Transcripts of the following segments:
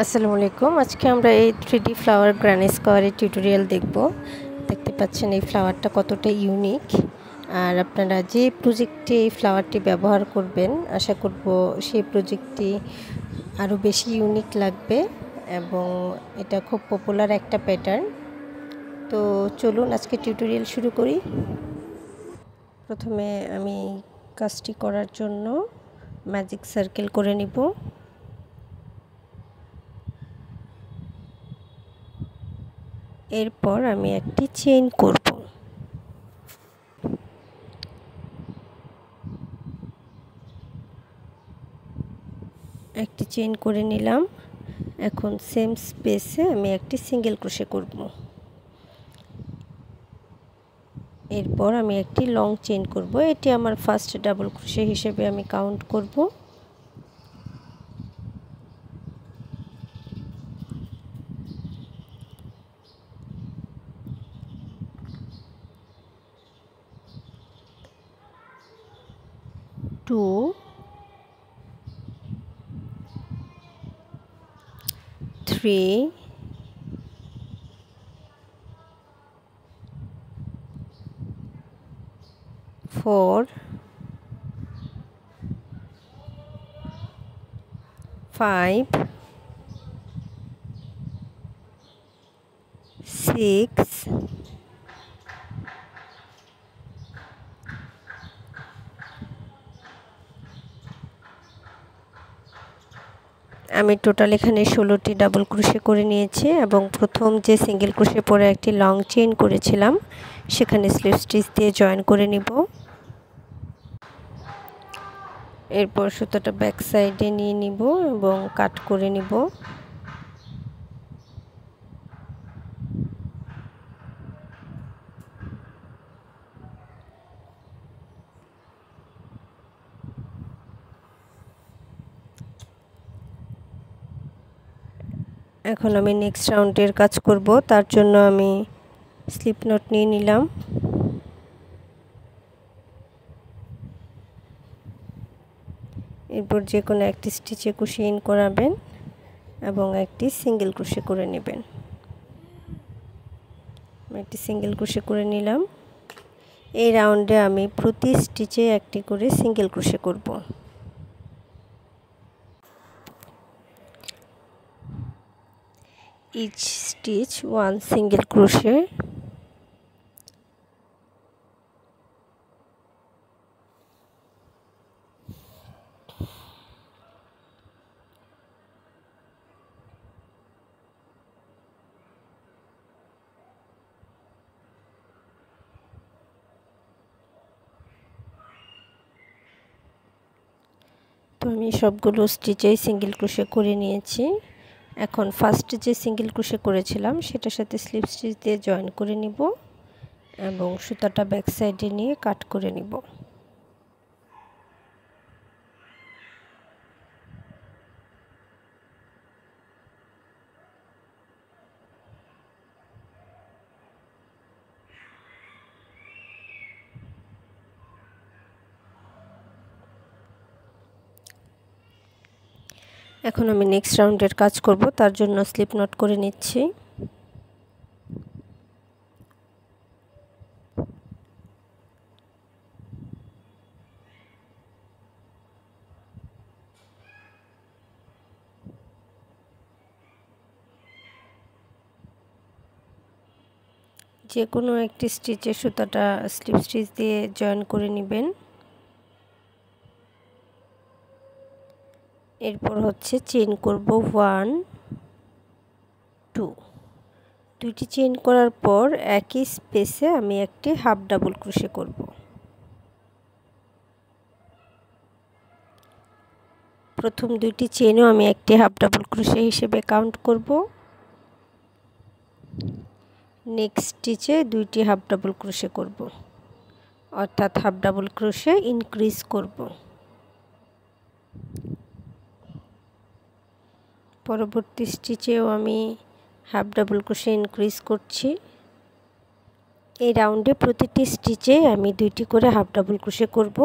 আসসালামু আলাইকুম। আজকে আমরা এই 3D ফ্লাওয়ার গ্রানি স্কোয়ারের টিউটোরিয়াল দেখব। দেখতে পাচ্ছেন এই ফ্লাওয়ারটা কতটা ইউনিক। আর আপনারা যে প্রজেক্টে এই ফ্লাওয়ারটি ব্যবহার করবেন, আশা করব সেই প্রজেক্টটি আরও বেশি ইউনিক লাগবে এবং এটা খুব পপুলার একটা প্যাটার্ন। তো চলুন আজকে টিউটোরিয়াল শুরু করি। প্রথমে আমি কাজটি করার জন্য ম্যাজিক সার্কেল করে নিব। এরপর আমি একটি চেইন করব। একটি চেইন করে নিলাম। এখন সেম স্পেসে আমি একটি সিঙ্গেল ক্রোশে করব। এরপর আমি একটি লং চেইন করব। এটি আমার ফার্স্ট ডাবল ক্রোশে হিসেবে আমি কাউন্ট করব। টু, 3, 4, 5, 6, আমি টোটাল এখানে 16টি ডাবল ক্রোশে করে নিয়েছি এবং প্রথম যে সিঙ্গেল ক্রোশে পরে একটি লং চেইন করেছিলাম সেখানে স্লিপ স্টিচ দিয়ে জয়েন করে নিব। এরপর সুতোটা ব্যাক সাইডে নিয়ে নিব এবং কাট করে নিব। এখন আমি নেক্সট রাউন্ডের কাজ করব। তার জন্য আমি স্লিপ নট নিয়ে নিলাম। এরপর যে কোনো একটি স্টিচে কুশি ইন করাবেন এবং একটি সিঙ্গেল ক্রোশে করে নেবেন। একটি সিঙ্গেল ক্রোশে করে নিলাম। এই রাউন্ডে আমি প্রতি স্টিচে একটি করে সিঙ্গেল ক্রোশে করব। each stitch one single crochet। তো আমি সবগুলো স্টিচেই সিঙ্গেল ক্রোশে করে নিয়েছি। এখন ফার্স্ট যে সিঙ্গেল ক্রোশে করেছিলাম সেটার সাথে স্লিপ স্টিচ দিয়ে জয়েন করে নিব এবং সুতাটা ব্যাক সাইডে নিয়ে কাট করে নিব। এখন আমি নেক্সট রাউন্ডের কাজ করব। তার জন্য স্লিপ নট করে নিচ্ছি। যে কোনো একটি স্টিচে সুতাটা স্লিপ স্টিচ দিয়ে জয়েন করে নেবেন। এরপর হচ্ছে চেইন করব 1, 2। দুইটি চেইন করার পর একই স্পেসে আমি একটি হাফ ডাবল ক্রোশে করব। প্রথম দুইটি চেইনও আমি একটি হাফ ডাবল ক্রোশে হিসেবে কাউন্ট করব। নেক্সট স্টিচে দুইটি হাফ ডাবল ক্রোশে করব, অর্থাৎ হাফ ডাবল ক্রোশে ইনক্রিজ করব। পরবর্তী স্টিচেও আমি হাফ ডাবল ক্রোশে ইনক্রিজ করছি। এই রাউন্ডে প্রতিটি স্টিচে আমি দুইটি করে হাফ ডাবল ক্রোশে করব।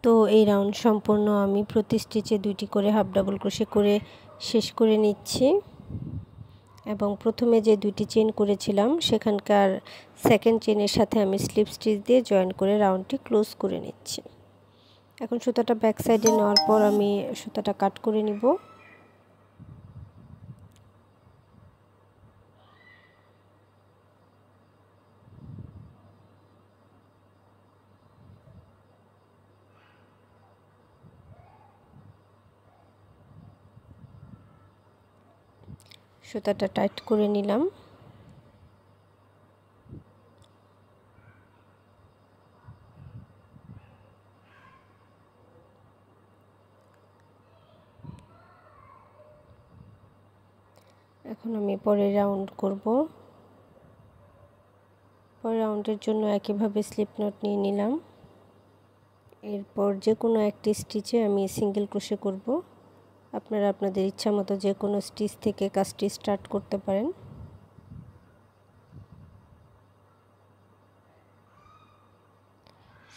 তো এই রাউন্ড সম্পূর্ণ আমি প্রতি স্টিচে 2টি করে হাফ ডাবল ক্রোশে করে শেষ করে নিচ্ছি এবং প্রথমে যে 2টি চেইন করেছিলাম সেখানকার সেকেন্ড চেইনের সাথে আমি স্লিপ স্টিচ দিয়ে জয়েন করে রাউন্ডটি ক্লোজ করে নিচ্ছি। এখন সুতাটা ব্যাক সাইডে নেওয়ার পর আমি সুতাটা কাট করে নিব। সুতাটা টাইট করে নিলাম। এখন আমি পরের রাউন্ড করব। পরের রাউন্ডের জন্য একইভাবে স্লিপ নট নিয়ে নিলাম। এরপর যে কোনো একটি স্টিচে আমি সিঙ্গেল ক্রোশে করব। আপনারা আপনাদের ইচ্ছা মতো যে কোনো স্টিচ থেকে কাজটি স্টার্ট করতে পারেন।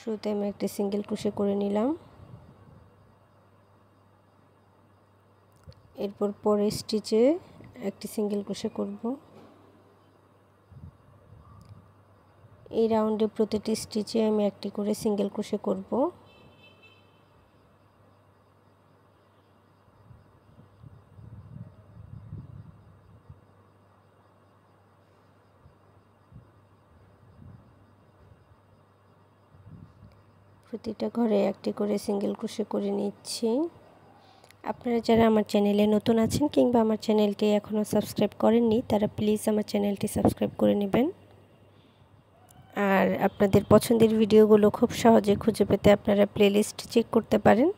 শুরুতে আমি একটি সিঙ্গেল ক্রোশে করে নিলাম। এরপর পরের স্টিচে একটি সিঙ্গেল ক্রোশে করব। এই রাউন্ডে প্রতিটি স্টিচে আমি একটি করে সিঙ্গেল ক্রোশে করব। প্রতিটা ঘরে একটি করে সিঙ্গেল ক্রোশে করে নিচ্ছি। আপনারা যারা আমার চ্যানেলে নতুন আছেন কিংবা আমার চ্যানেলটি এখনও সাবস্ক্রাইব করেননি তারা প্লিজ আমার চ্যানেলটি সাবস্ক্রাইব করে নেবেন। আর আপনাদের পছন্দের ভিডিওগুলো খুব সহজে খুঁজে পেতে আপনারা প্লেলিস্ট চেক করতে পারেন।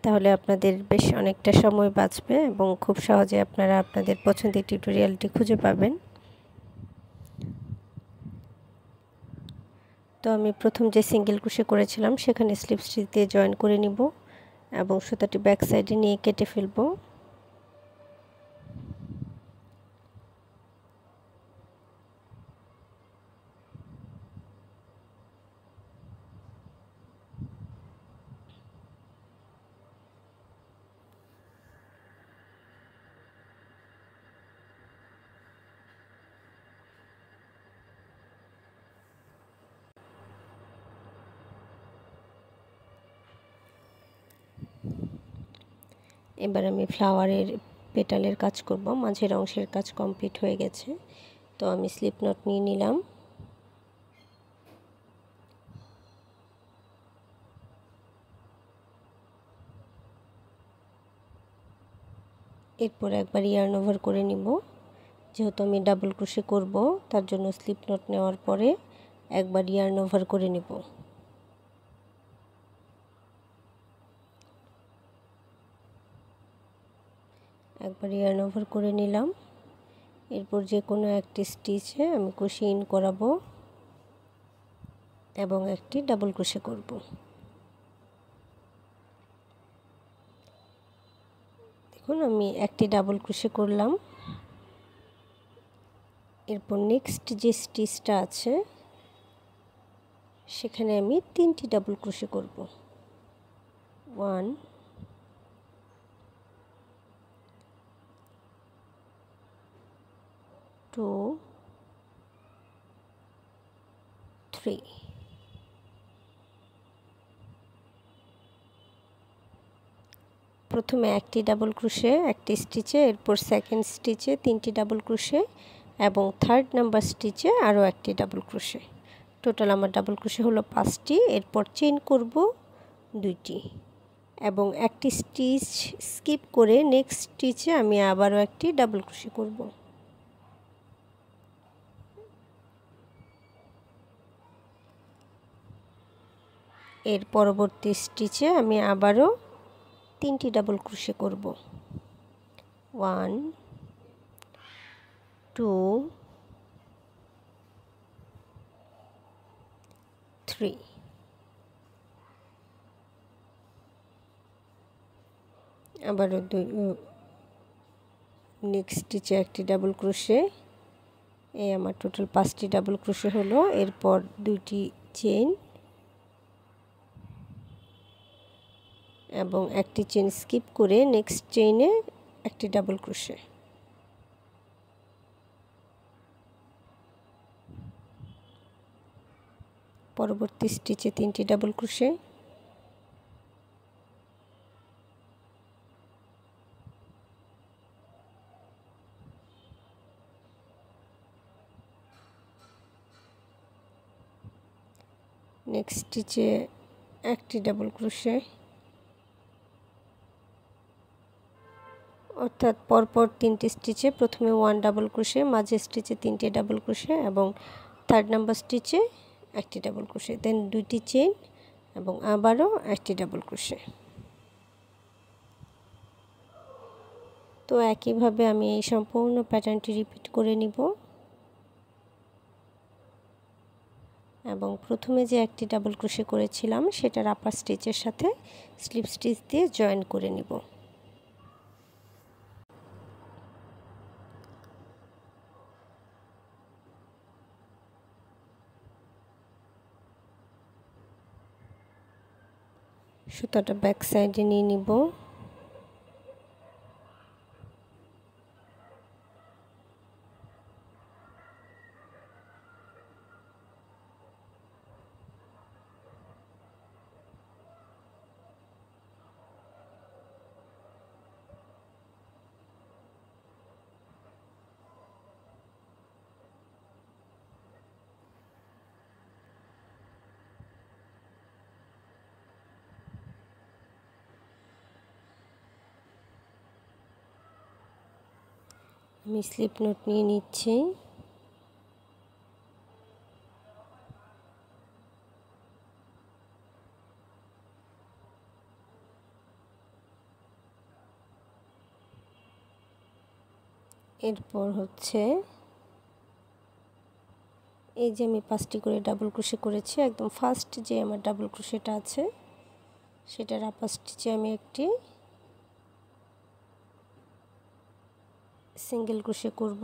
তাহলে আপনাদের বেশ অনেকটা সময় বাঁচবে এবং খুব সহজে আপনারা আপনাদের পছন্দের টিউটোরিয়ালটি খুঁজে পাবেন। তো আমি প্রথম যে সিঙ্গেল ক্রোশে করেছিলাম সেখানে স্লিপ স্টিচ দিয়ে জয়েন করে নিব এবং সুতাটি ব্যাক সাইডে নিয়ে কেটে ফেলব। এবার আমি ফ্লাওয়ারের পেটালের কাজ করব। মাঝের অংশের কাজ কমপ্লিট হয়ে গেছে। তো আমি স্লিপ নট নিয়ে নিলাম। এরপর একবার ইয়ার্ন ওভার করে নিব। যেহেতু আমি ডাবল ক্রোশে করব তার জন্য স্লিপ নট নেওয়ার পরে একবার ইয়ার্ন ওভার করে নিব। একবার ইয়ার্ন ওভার করে নিলাম। এরপর যে কোনো একটি স্টিচে আমি ক্রোশে ইন করাবো এবং একটি ডাবল ক্রোশে করব। দেখুন আমি একটি ডাবল ক্রোশে করলাম। এরপর নেক্সট যে স্টিচটা আছে সেখানে আমি 3টি ডাবল ক্রোশে করব। 1 2 3 প্রথমে একটি ডাবল ক্রোশে একটি স্টিচে, এরপর সেকেন্ড স্টিচে 3টি ডাবল ক্রোশে এবং থার্ড নাম্বার স্টিচে আরও একটি ডাবল ক্রোশে। টোটাল আমার ডাবল ক্রোশে হলো 5টি। এরপর চেইন করব 2টি এবং একটি স্টিচ স্কিপ করে নেক্সট স্টিচে আমি আবারও একটি ডাবল ক্রোশে করব। এর পরবর্তী স্টিচে আমি আবারও 3টি ডাবল ক্রোশে করব। 1 2 3 আবারও নেক্সট স্টিচে একটি ডাবল ক্রোশে। এই আমার টোটাল 5টি ডাবল ক্রোশে হলো। এরপর 2টি চেইন এবং একটি চেইন স্কিপ করে নেক্সট চেইনে একটি ডাবল ক্রোশে, পরবর্তী স্টিচে 3টি ডাবল ক্রোশে, নেক্সট স্টিচে একটি ডাবল ক্রোশে, অর্থাৎ পরপর 3টি স্টিচে প্রথমে 1 ডাবল ক্রোশে, মাঝের স্টিচে 3টি ডাবল ক্রোশে এবং 3rd নাম্বার স্টিচে একটি ডাবল ক্রোশে, দেন 2টি চেইন এবং আবারও একটি ডাবল ক্রোশে। তো একইভাবে আমি এই সম্পূর্ণ প্যাটার্নটি রিপিট করে নিব এবং প্রথমে যে একটি ডাবল ক্রোশে করেছিলাম সেটার আপার স্টিচের সাথে স্লিপ স্টিচ দিয়ে জয়েন করে নিব। সুতাটা ব্যাক সাইডে নিয়ে নিব, আমি স্লিপ নোট নিয়ে নিচ্ছি। এরপর হচ্ছে এই যে আমি 5টি করে ডাবল ক্রোশে করেছি, একদম ফার্স্ট যে আমার ডাবল ক্রোশেটা আছে সেটার আপার স্টিচে আমি একটি সিঙ্গেল ক্রোশে করব,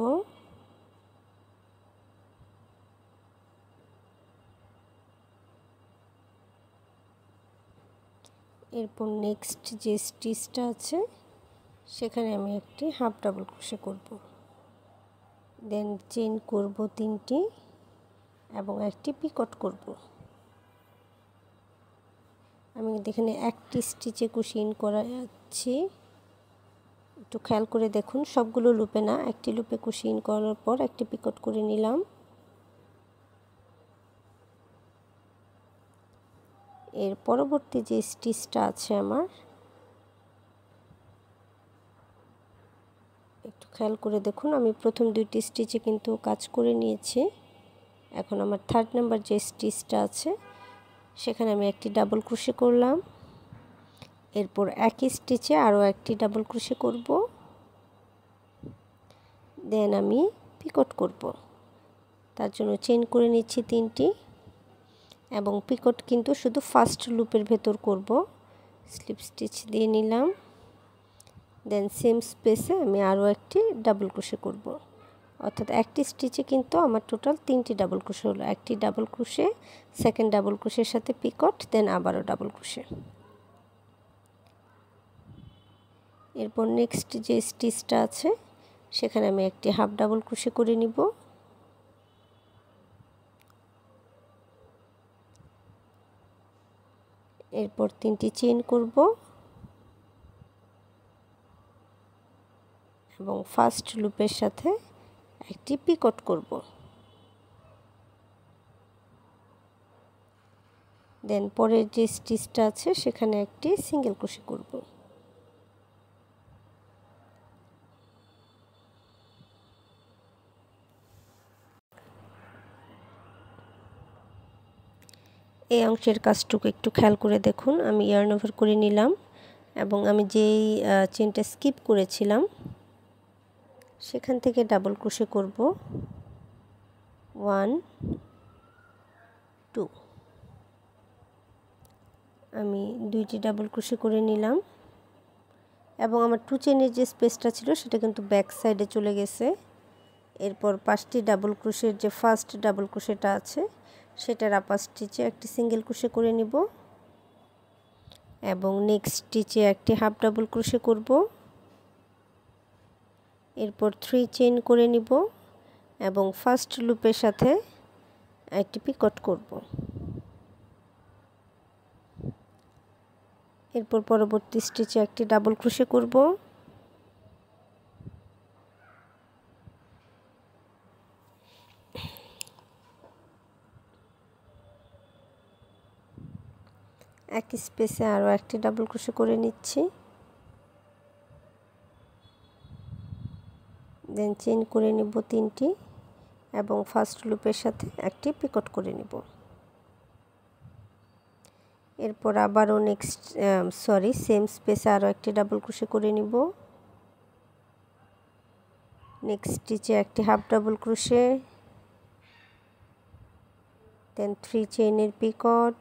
এরপর নেক্সট যে স্টিচটা আছে সেখানে আমি একটি হাফ ডাবল ক্রোশে করব, দেন চেইন করব 3টি এবং একটি পিকট করব। আমি এখানে একটি স্টিচে কুশি ইন করাচ্ছি, একটু খেয়াল করে দেখুন, সবগুলো লুপে না, একটি লুপে কুশি ইন করার পর একটি পিকট করে নিলাম। এর পরবর্তী যে স্টিচটা আছে আমার, একটু খেয়াল করে দেখুন, আমি প্রথম 2টি স্টিচে কিন্তু কাজ করে নিয়েছি। এখন আমার 3rd নাম্বার যে স্টিচটা আছে সেখানে আমি একটি ডাবল ক্রোশে করলাম, এরপর একই স্টিচে আরও একটি ডাবল ক্রোশে করব, দেন আমি পিকট করব। তার জন্য চেইন করে নিচ্ছি 3টি এবং পিকট কিন্তু শুধু ফার্স্ট লুপের ভেতর করব। স্লিপ স্টিচ দিয়ে নিলাম, দেন সেম স্পেসে আমি আরও একটি ডাবল ক্রোশে করব, অর্থাৎ একটি স্টিচে কিন্তু আমার টোটাল 3টি ডাবল ক্রোশে হলো, একটি ডাবল ক্রোশে, সেকেন্ড ডাবল ক্রোশের সাথে পিকট, দেন আবারও ডাবল ক্রোশে। এরপর নেক্সট যে স্টিচটা আছে সেখানে আমি একটি হাফ ডাবল ক্রোশে করে নিব, এরপর 3টি চেইন করব এবং ফার্স্ট লুপের সাথে একটি পিকট করব, দেন পরের যে স্টিচটা আছে সেখানে একটি সিঙ্গেল ক্রোশে করব। এই অংশের কাজটুকু একটু খেয়াল করে দেখুন, আমি ইয়ার্ন ওভার করে নিলাম এবং আমি যেই চেইনটা স্কিপ করেছিলাম সেখান থেকে ডাবল ক্রোশে করব 1 2, আমি 2টি ডাবল ক্রোশে করে নিলাম এবং আমার 2 চেইনের যে স্পেসটা ছিল সেটা কিন্তু ব্যাক সাইডে চলে গেছে। এরপর 5টি ডাবল ক্রোশের যে ফার্স্ট ডাবল ক্রোশেটা আছে সেটার আপার স্টিচে একটি সিঙ্গেল ক্রোশে করে নিব এবং নেক্সট স্টিচে একটি হাফ ডাবল ক্রোশে করব, এরপর 3 চেইন করে নিব এবং ফার্স্ট লুপের সাথে একটি পিকট করব। এরপর পরবর্তী স্টিচে একটি ডাবল ক্রোশে করব, একই স্পেসে আরও একটি ডাবল ক্রোশে করে নিচ্ছি, দেন চেইন করে নিব 3টি এবং ফার্স্ট লুপের সাথে একটি পিকট করে নিব। এরপর আবারও সেম স্পেসে আরও একটি ডাবল ক্রোশে করে নিব, নেক্সট স্টিচে একটি হাফ ডাবল ক্রোশে, দেন 3 চেইনের পিকট,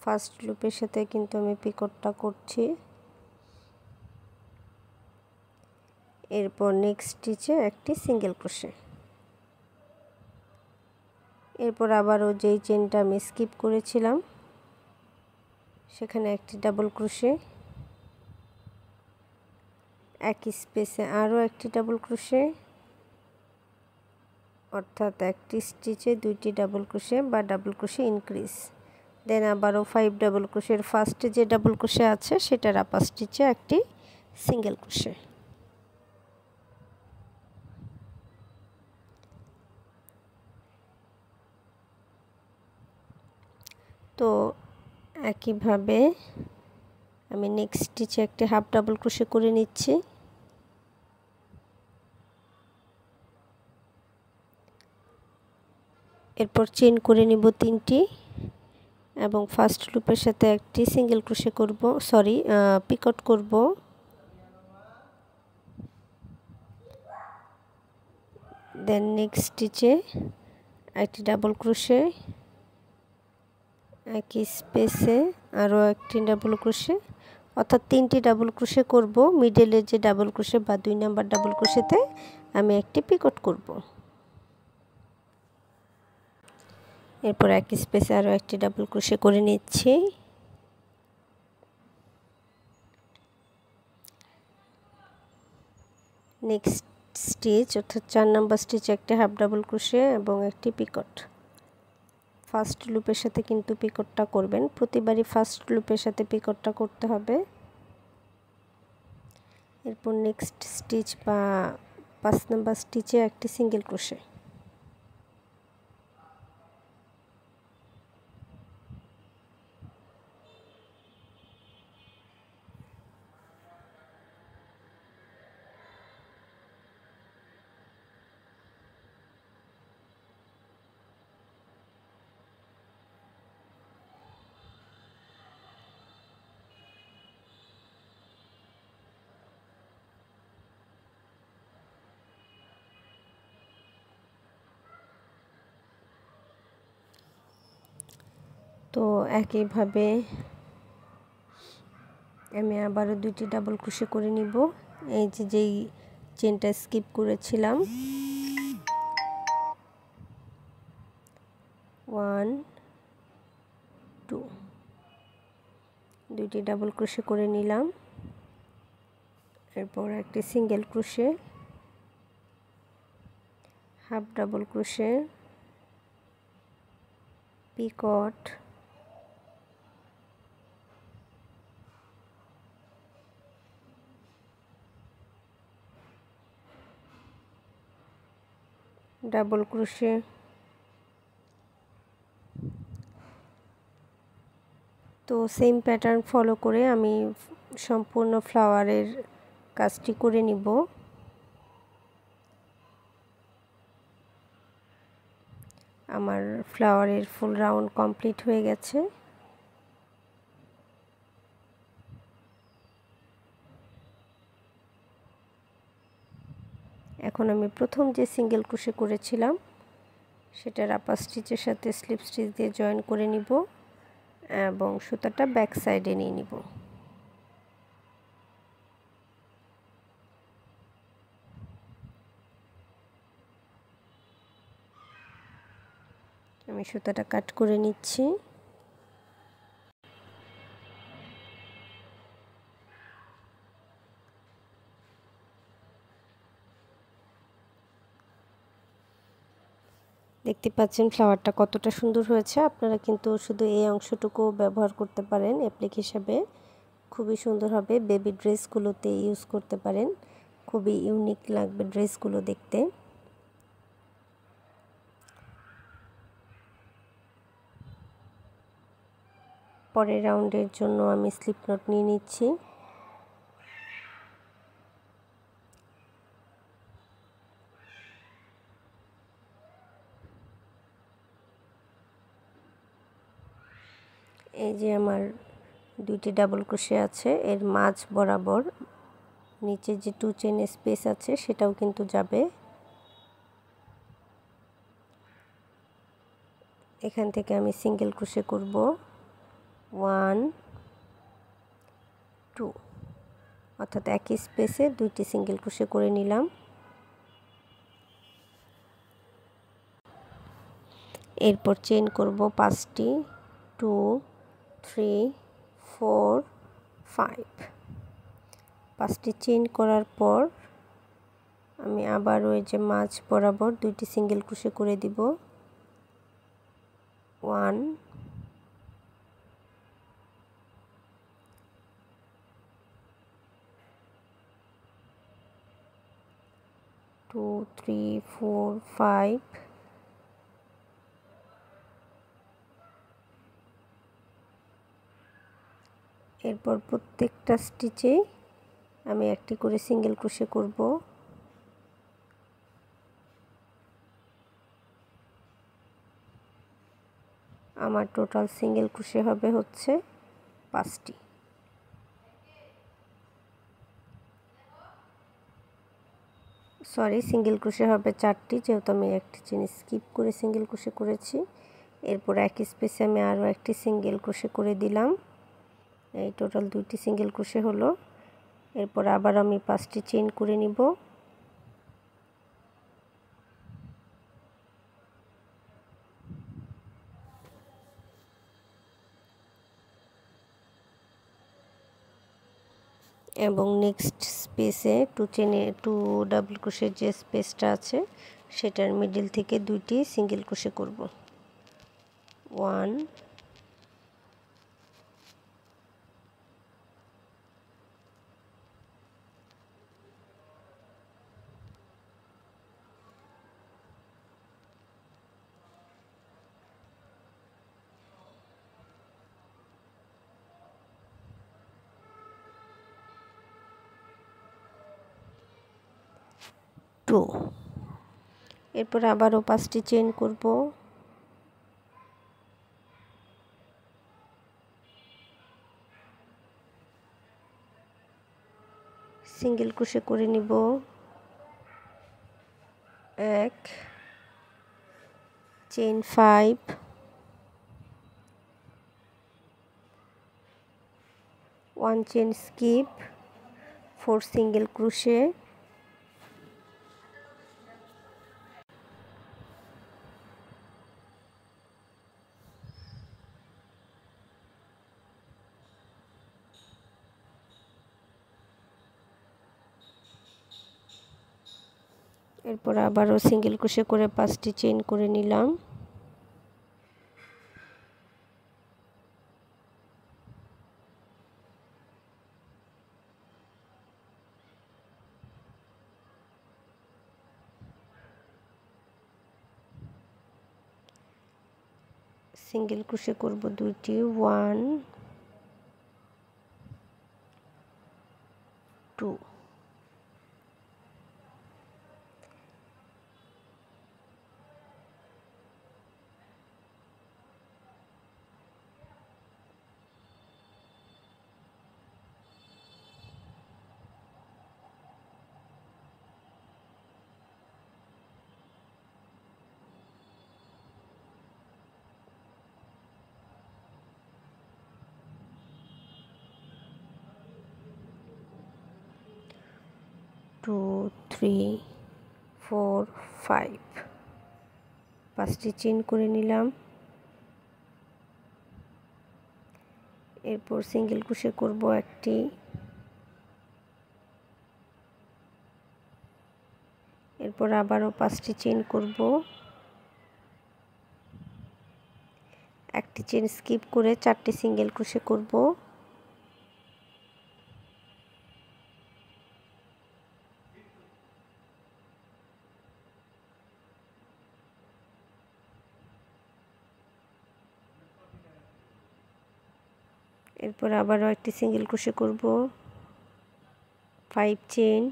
ফার্স্ট লুপের সাথে কিন্তু আমি পিকটটা করছি। এরপর নেক্সট স্টিচে একটি সিঙ্গেল ক্রোশে, এরপর আবারও যেই চেইনটা আমি স্কিপ করেছিলাম সেখানে একটি ডাবল ক্রোশে, একই স্পেসে আরও একটি ডাবল ক্রোশে, অর্থাৎ একটি স্টিচে 2টি ডাবল ক্রোশে বা ডাবল ক্রোশে ইনক্রিজ, দেন আবারও 5 ডাবল ক্রোশের ফার্স্টে যে ডাবল ক্রোশে আছে সেটার আপার স্টিচে একটি সিঙ্গেল ক্রোশে। তো একইভাবে আমি নেক্সট স্টিচে একটি হাফ ডাবল ক্রোশে করে নিচ্ছি, এরপর চেইন করে নিব 3টি এবং ফার্স্ট লুপের সাথে একটি সিঙ্গেল ক্রোশে করব, পিকট করব, দেন নেক্সট স্টিচে একটি ডাবল ক্রোশে, একই স্পেসে আরও একটি ডাবল ক্রোশে, অর্থাৎ 3টি ডাবল ক্রোশে করব, মিডলের যে ডাবল ক্রোশে বা 2 নাম্বার ডাবল ক্রোশেতে আমি একটি পিকট করব। এরপর একই স্পেসে আরও একটি ডাবল ক্রোশে করে নিচ্ছি, নেক্সট স্টিচ অর্থাৎ 4 নাম্বার স্টিচে একটি হাফ ডাবল ক্রোশে এবং একটি পিকট। ফার্স্ট লুপের সাথে কিন্তু পিকটটা করবেন, প্রতিবারই ফার্স্ট লুপের সাথে পিকটটা করতে হবে। এরপর নেক্সট স্টিচ বা 5 নাম্বার স্টিচে একটি সিঙ্গেল ক্রোশে, তো একইভাবে আমি আবারও 2টি ডাবল ক্রোশে করে নিব, এই যেই চেনটা স্কিপ করেছিলাম 1 2, 2টি ডাবল ক্রোশে করে নিলাম, এরপর একটি single crochet, half double crochet, Picot, double crochet, তো সেম প্যাটার্ন ফলো করে আমি সম্পূর্ণ ফ্লাওয়ারের কাজটি করে নিব। আমার ফ্লাওয়ারের ফুল রাউন্ড কমপ্লিট হয়ে গেছে। এখন আমি প্রথম যে সিঙ্গেল ক্রোশে করেছিলাম সেটার আপার স্টিচের সাথে স্লিপ স্টিচ দিয়ে জয়েন করে নিব এবং সুতাটা ব্যাক সাইডে নিয়ে নিব। আমি সুতাটা কাট করে নিচ্ছি। দেখতে পাচ্ছেন ফ্লাওয়ারটা কতটা সুন্দর হয়েছে। আপনারা কিন্তু শুধু এই অংশটুকু ব্যবহার করতে পারেন অ্যাপ্লিক হিসাবে, খুবই সুন্দর হবে। বেবি ড্রেসগুলোতে ইউজ করতে পারেন, খুবই ইউনিক লাগবে ড্রেসগুলো দেখতে। পরের রাউন্ডের জন্য আমি স্লিপ নট নিয়ে নিচ্ছি। এই যে আমার দুইটি ডাবল ক্রোশে আছে, এর মাঝ বরাবর নিচে যে 2 চেইন স্পেস আছে সেটাও কিন্তু যাবে। এখান থেকে আমি সিঙ্গেল ক্রোশে করব 1 2, অর্থাৎ একই স্পেসে 2টি সিঙ্গেল ক্রোশে করে নিলাম। এরপর চেইন করব 5টি, 2 3 4 5। 5টি চেইন করার পর আমি আবার ওই যে মাঝ বরাবর 2টি সিঙ্গেল ক্রোশে করে দিব। 1 2 3 4 5। এরপর প্রত্যেকটা স্টিচে আমি একটি করে সিঙ্গেল ক্রোশে করব। আমার টোটাল সিঙ্গেল ক্রোশে হবে হচ্ছে 5টি। সরি, সিঙ্গেল ক্রোশে হবে 4টি, যেহেতু আমি একটি চেইন স্কিপ করে সিঙ্গেল ক্রোশে করেছি। এরপর একই স্পেসে আমি আরও একটি সিঙ্গেল ক্রোশে করে দিলাম। এই টোটাল 2টি সিঙ্গেল ক্রোশে হলো। এরপর আবার আমি 5টি চেইন করে নিব। এবং নেক্সট স্পেসে 2 ডাবল ক্রোশের যে স্পেসটা আছে সেটার মিডল থেকে 2টি সিঙ্গেল ক্রোশে করব। 1 2। এরপর আবারও 5টি চেইন করব। সিঙ্গেল ক্রোশে করে নিব 1, chain 5, 1 chain skip, 4 single crochet, এরপর আবারও সিঙ্গেল ক্রোশে করে 5টি চেইন করে নিলাম। সিঙ্গেল ক্রোশে করব 2টি, 1 2। টু 3 4 5, 5টি চেইন করে নিলাম। এরপর সিঙ্গেল ক্রোশে করব একটি, এরপর আবারও 5টি চেইন করব, একটি চেইন স্কিপ করে 4টি সিঙ্গেল ক্রোশে করব, এরপর আবারও একটি সিঙ্গেল ক্রোশে করব, 5 chain,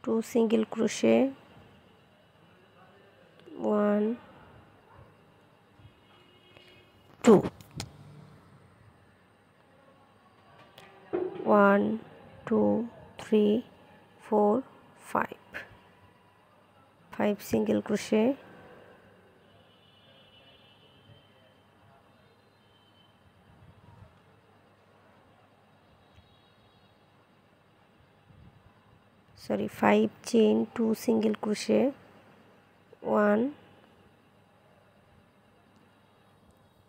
two single crochet, 1 2, 1 2 3 4 5 single crochet, sorry 5 chain, 2 single crochet, 1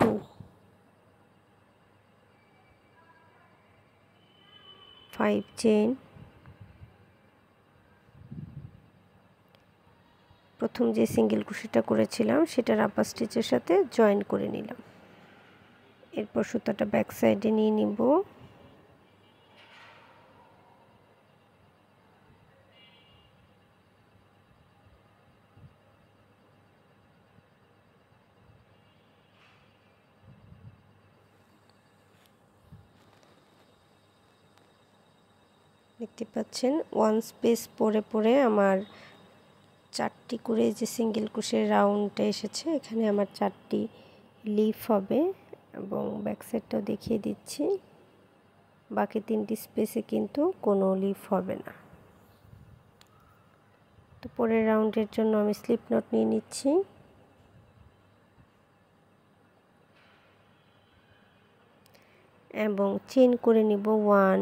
2, 5 chain, প্রথম যে সিঙ্গেল ক্রোশেটা করেছিলাম সেটার আপার স্টিচের সাথে জয়েন করে নিলাম। এরপর সুতাটা ব্যাক সাইডে নিয়ে নিব, দেখতে পাচ্ছেন 1 স্পেস পরে পরে আমার 4টি করে যে সিঙ্গেল ক্রোশের রাউন্ডটা এসেছে, এখানে আমার 4টি লিফ হবে এবং ব্যাক সাইডটাও দেখিয়ে দিচ্ছি, বাকি 3টি স্পেসে কিন্তু কোনো লিফ হবে না। তো পরের রাউন্ডের জন্য আমি স্লিপ নট নিয়ে নিচ্ছি, এবং চেইন করে নিব 1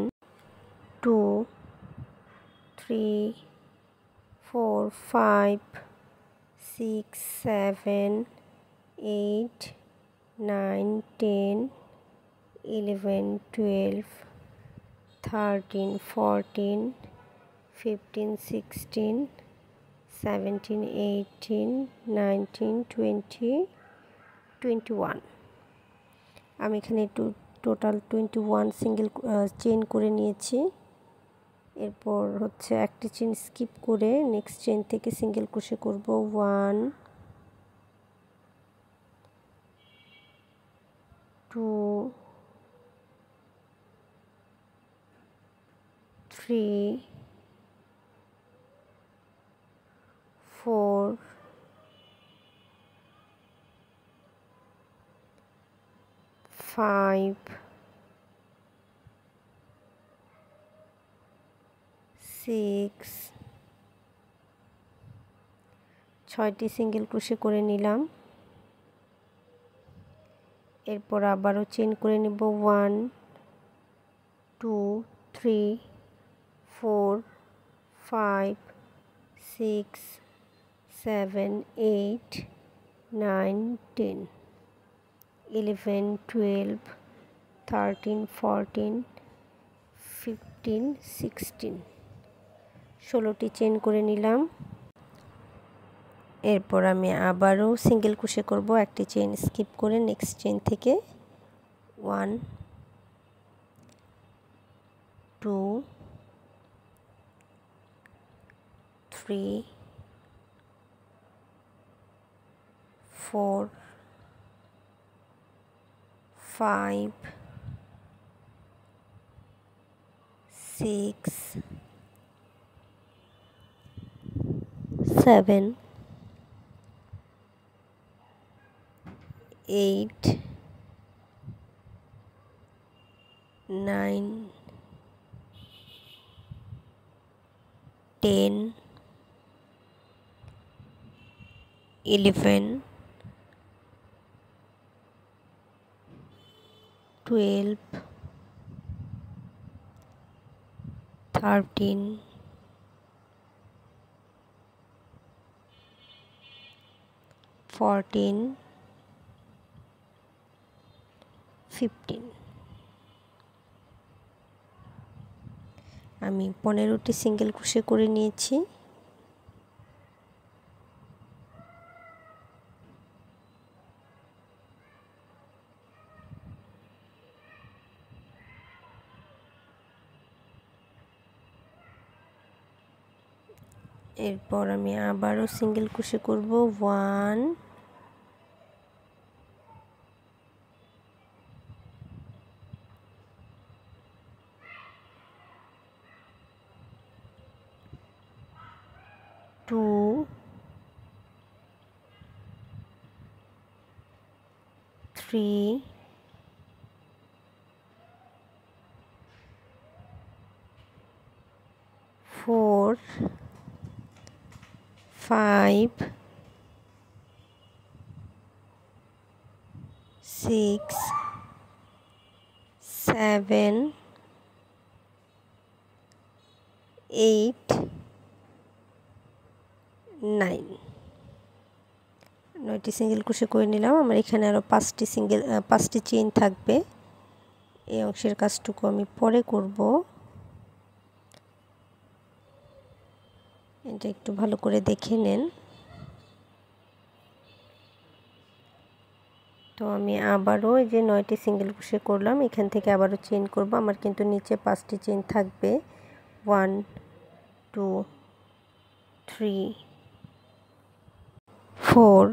2 3 4 5 6 7 8 9 10 11 12 13 14 15 16 17 18 19 20 21। আমি এখানে টোটাল 21 সিঙ্গেল চেইন করে নিয়েছি। এরপর হচ্ছে একটি চেইন স্কিপ করে নেক্সট চেইন থেকে সিঙ্গেল ক্রোশে করব, 1 2 3 4 5 6 6টি সিঙ্গেল ক্রোশে করে নিলাম। এরপর আবারও চেইন করে নিব, 1 2 3 4 5 6 7 8 9 10 11 12 13 14 15 16 16টি চেইন করে নিলাম। এরপর আমি আবারও সিঙ্গেল ক্রোশে করব, একটি চেইন স্কিপ করে নেক্সট চেইন থেকে 1 2 3 4 5 6 7 8 9 10 11, 12, 13, 14, 15। আমি 15টি সিঙ্গেল ক্রোশে করে নিয়েছি। এরপর আমি আবারও সিঙ্গেল ক্রোশে করব 1, 2, 3, 4, 5, 6, 7, 8, 9। 9টি সিঙ্গেল ক্রোশে করে নিলাম। আমার এখানে আরও 5টি চেইন থাকবে। এই অংশের কাজটুকু আমি পরে করব। এটা একটু ভালো করে দেখে নেন। তো আমি আবারও এই যে 9টি সিঙ্গেল ক্রোশে করলাম, এখান থেকে আবারও চেইন করব। আমার কিন্তু নিচে 5টি চেইন থাকবে। 1, 2, 3, 4,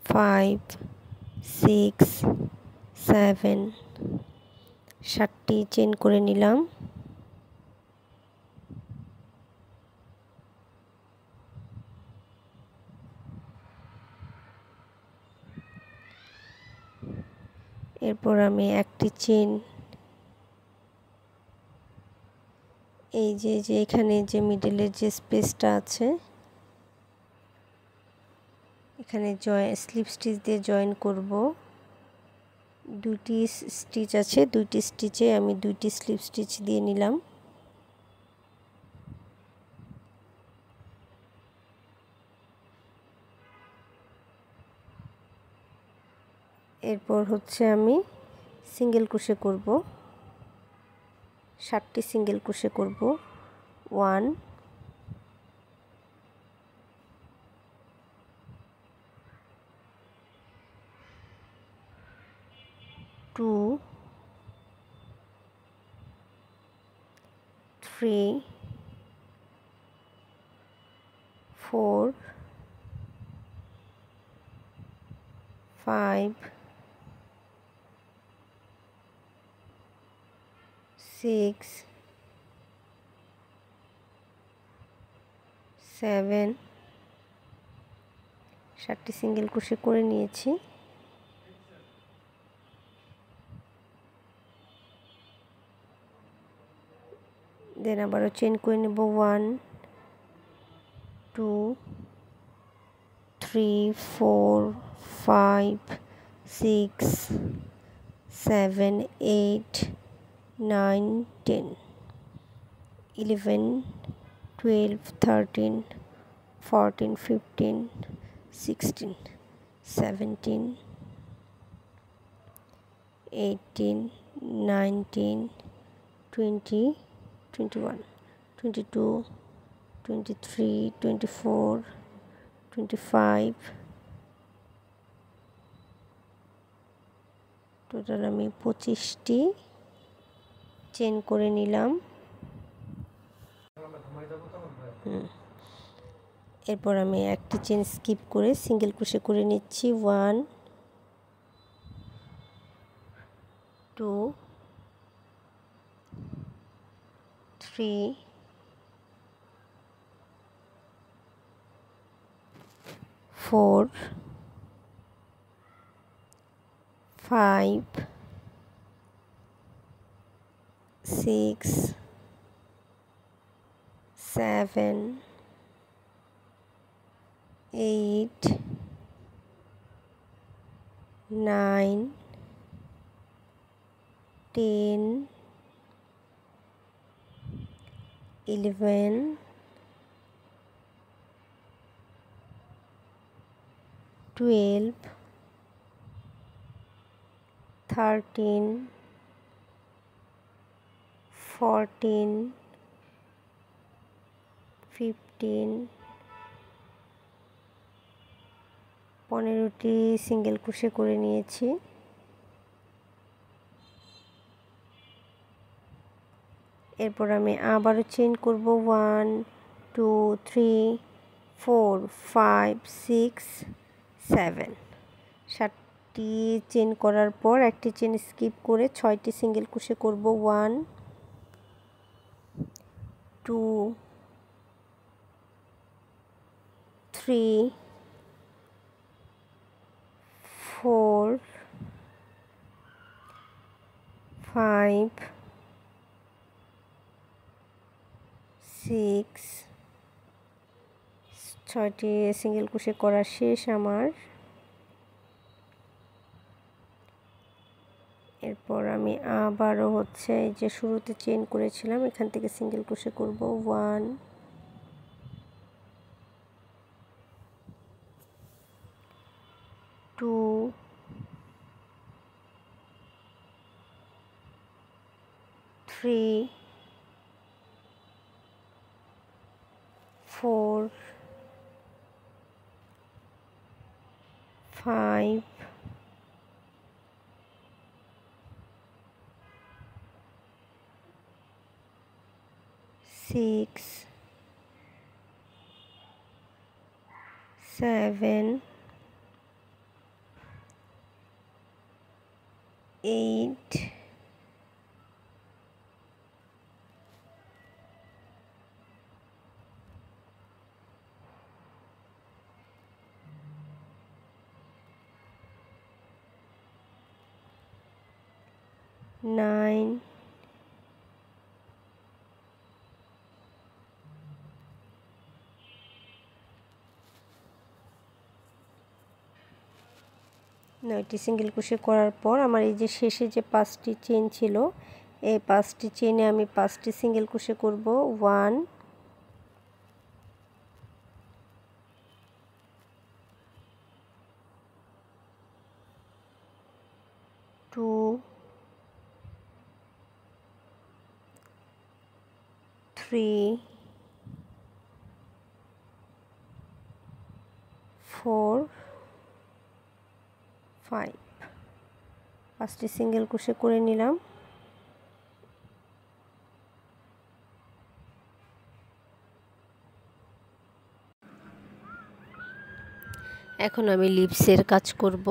5, 6, 7, 7টি চেইন করে নিলাম। এরপর আমি একটি চেইন এই যে এখানে যে মিডলের যে স্পেসটা আছে এখানে স্লিপ স্টিচ দিয়ে জয়েন করব। 2টি স্টিচ আছে, 2টি স্টিচে আমি 2টি স্লিপ স্টিচ দিয়ে নিলাম। এরপর হচ্ছে আমি সিঙ্গেল ক্রোশে করব। 7টি সিঙ্গেল ক্রোশে করব। 1, 2, 3, 4, 5, 6, 7, 7টি সিঙ্গেল ক্রোশে করে নিয়েছি। দেন আবারও চেইন করে নেব। 1, 2, 3, 4, 5, 6, 7, 8, 9, 10, 11, 12, 13, 14, 15, 16, 17, 18, 19, 20, 21, 22, 23, 24, 25, টোটাল আমি 25টি চেইন করে নিলাম। এরপর আমি একটি চেইন স্কিপ করে সিঙ্গেল ক্রোশে করে নিচ্ছি। 1, 2, 3, 4, 5, 6, 7, 8 9 10 11 12 13 14 15 15টি সিঙ্গেল ক্রোশে করে নিয়েছি। এরপর আমি আবারও চেইন করব 1 2 3 4 5 6 7 7টি চেইন করার পর একটি চেইন স্কিপ করে 6টি সিঙ্গেল ক্রোশে করব 1 2 3 4 5 6 6টি সিঙ্গেল ক্রোশে করা শেষ আমার। এরপর আমি আবারও এই যে শুরুতে চেইন করেছিলাম এখান থেকে সিঙ্গেল ক্রোশে করব 1 2 3 4 5 6 7 8 9 9টি সিঙ্গেল ক্রোশে করার পর আমার এই যে শেষে যে 5টি চেইন ছিল এই 5টি চেইনে আমি 5টি সিঙ্গেল ক্রোশে করব 1 2 3 4 5 5টি সিঙ্গেল ক্রোশে করে নিলাম। এখন আমি লিপসের কাজ করব।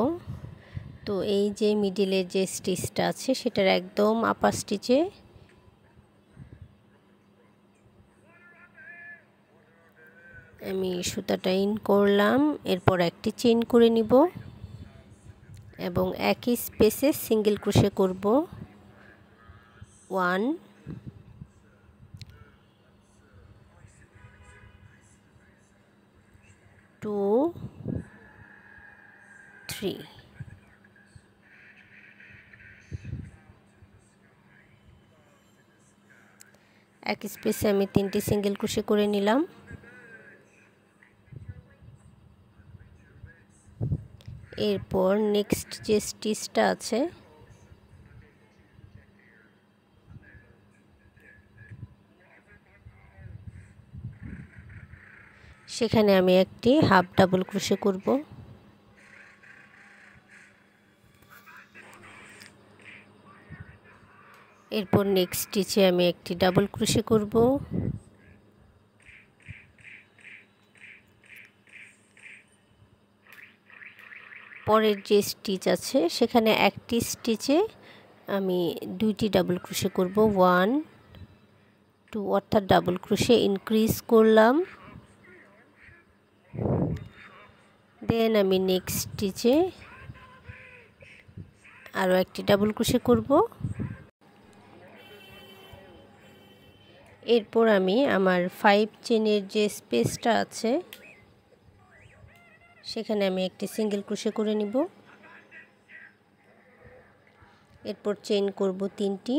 তো এই যে মিডিলের যে স্টিচটা আছে সেটার একদম আপার স্টিচে আমি সুতাটা ইন করলাম, এরপর একটি চেইন করে নিব এবং একই স্পেসে সিঙ্গেল ক্রোশে করব 1 2 3 এক স্পেসে আমি 3টি সিঙ্গেল ক্রোশে করে নিলাম। এরপর নেক্সট যে স্টিচটা আছে সেখানে আমি একটি হাফ ডাবল ক্রোশে করব। এরপর নেক্সট স্টিচে আমি একটি ডাবল ক্রোশে করব। পরের যে স্টিচ আছে সেখানে একটি স্টিচে আমি 2টি ডাবল ক্রোশে করব 1 2 অর্থাৎ ডাবল ক্রোশে ইনক্রিজ করলাম। দেন আমি নেক্সট স্টিচে আরও একটি ডাবল ক্রোশে করব। এরপর আমি আমার 5 চেনের যে স্পেসটা আছে সেখানে আমি একটি সিঙ্গেল ক্রোশে করে নিব। এরপর চেইন করব 3টি,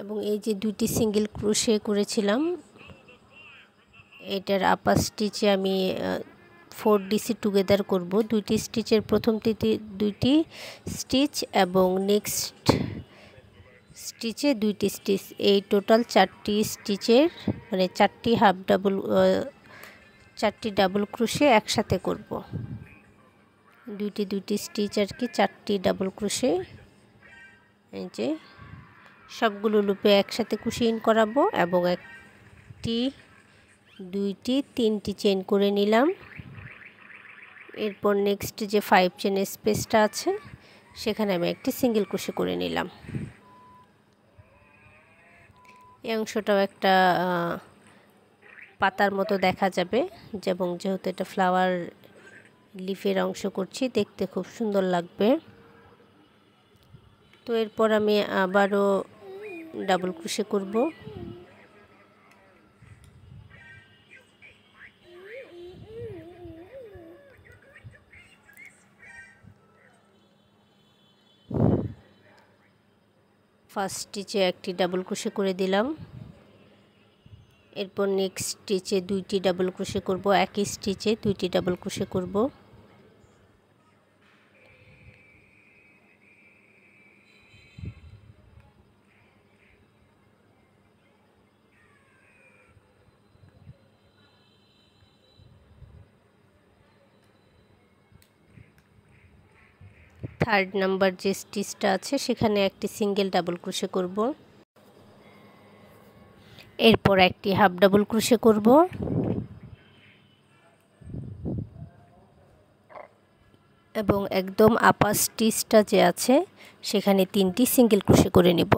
এবং এই যে 2টি সিঙ্গেল ক্রোশে করেছিলাম এটার আপার স্টিচে আমি 4 ডিসি টুগেদার করব। 2টি স্টিচের প্রথম 2টি স্টিচ এবং নেক্সট স্টিচে 2টি স্টিচ, এই টোটাল 4টি স্টিচের মানে 4টি ডাবল ক্রোশে একসাথে করব। 2টি স্টিচ আর কি 4টি ডাবল ক্রোশে। এই যে সবগুলো লুপে একসাথে কুশি ইন করাবো এবং 1টি 2টি 3টি চেইন করে নিলাম। এরপর নেক্সট যে 5 চেনের স্পেসটা আছে সেখানে আমি একটি সিঙ্গেল ক্রোশে করে নিলাম। এই অংশটাও একটা পাতার মতো দেখা যাবে, এবং যেহেতু এটা ফ্লাওয়ার লিফের অংশ করছি দেখতে খুব সুন্দর লাগবে। তো এরপর আমি আবারও ডাবল ক্রোশে করব। ফার্স্ট স্টিচে একটি ডাবল ক্রোশে করে দিলাম। এরপর নেক্সট স্টিচে 2টি ডাবল ক্রোশে করব, একই স্টিচে 2টি ডাবল ক্রোশে করব। থার্ড নাম্বার যে স্টিচটা আছে সেখানে একটি সিঙ্গেল ডাবল ক্রোশে করব। এরপর একটি হাফ ডাবল ক্রোশে করব এবং একদম আপার স্টিচটা যে আছে সেখানে 3টি সিঙ্গেল ক্রোশে করে নিব।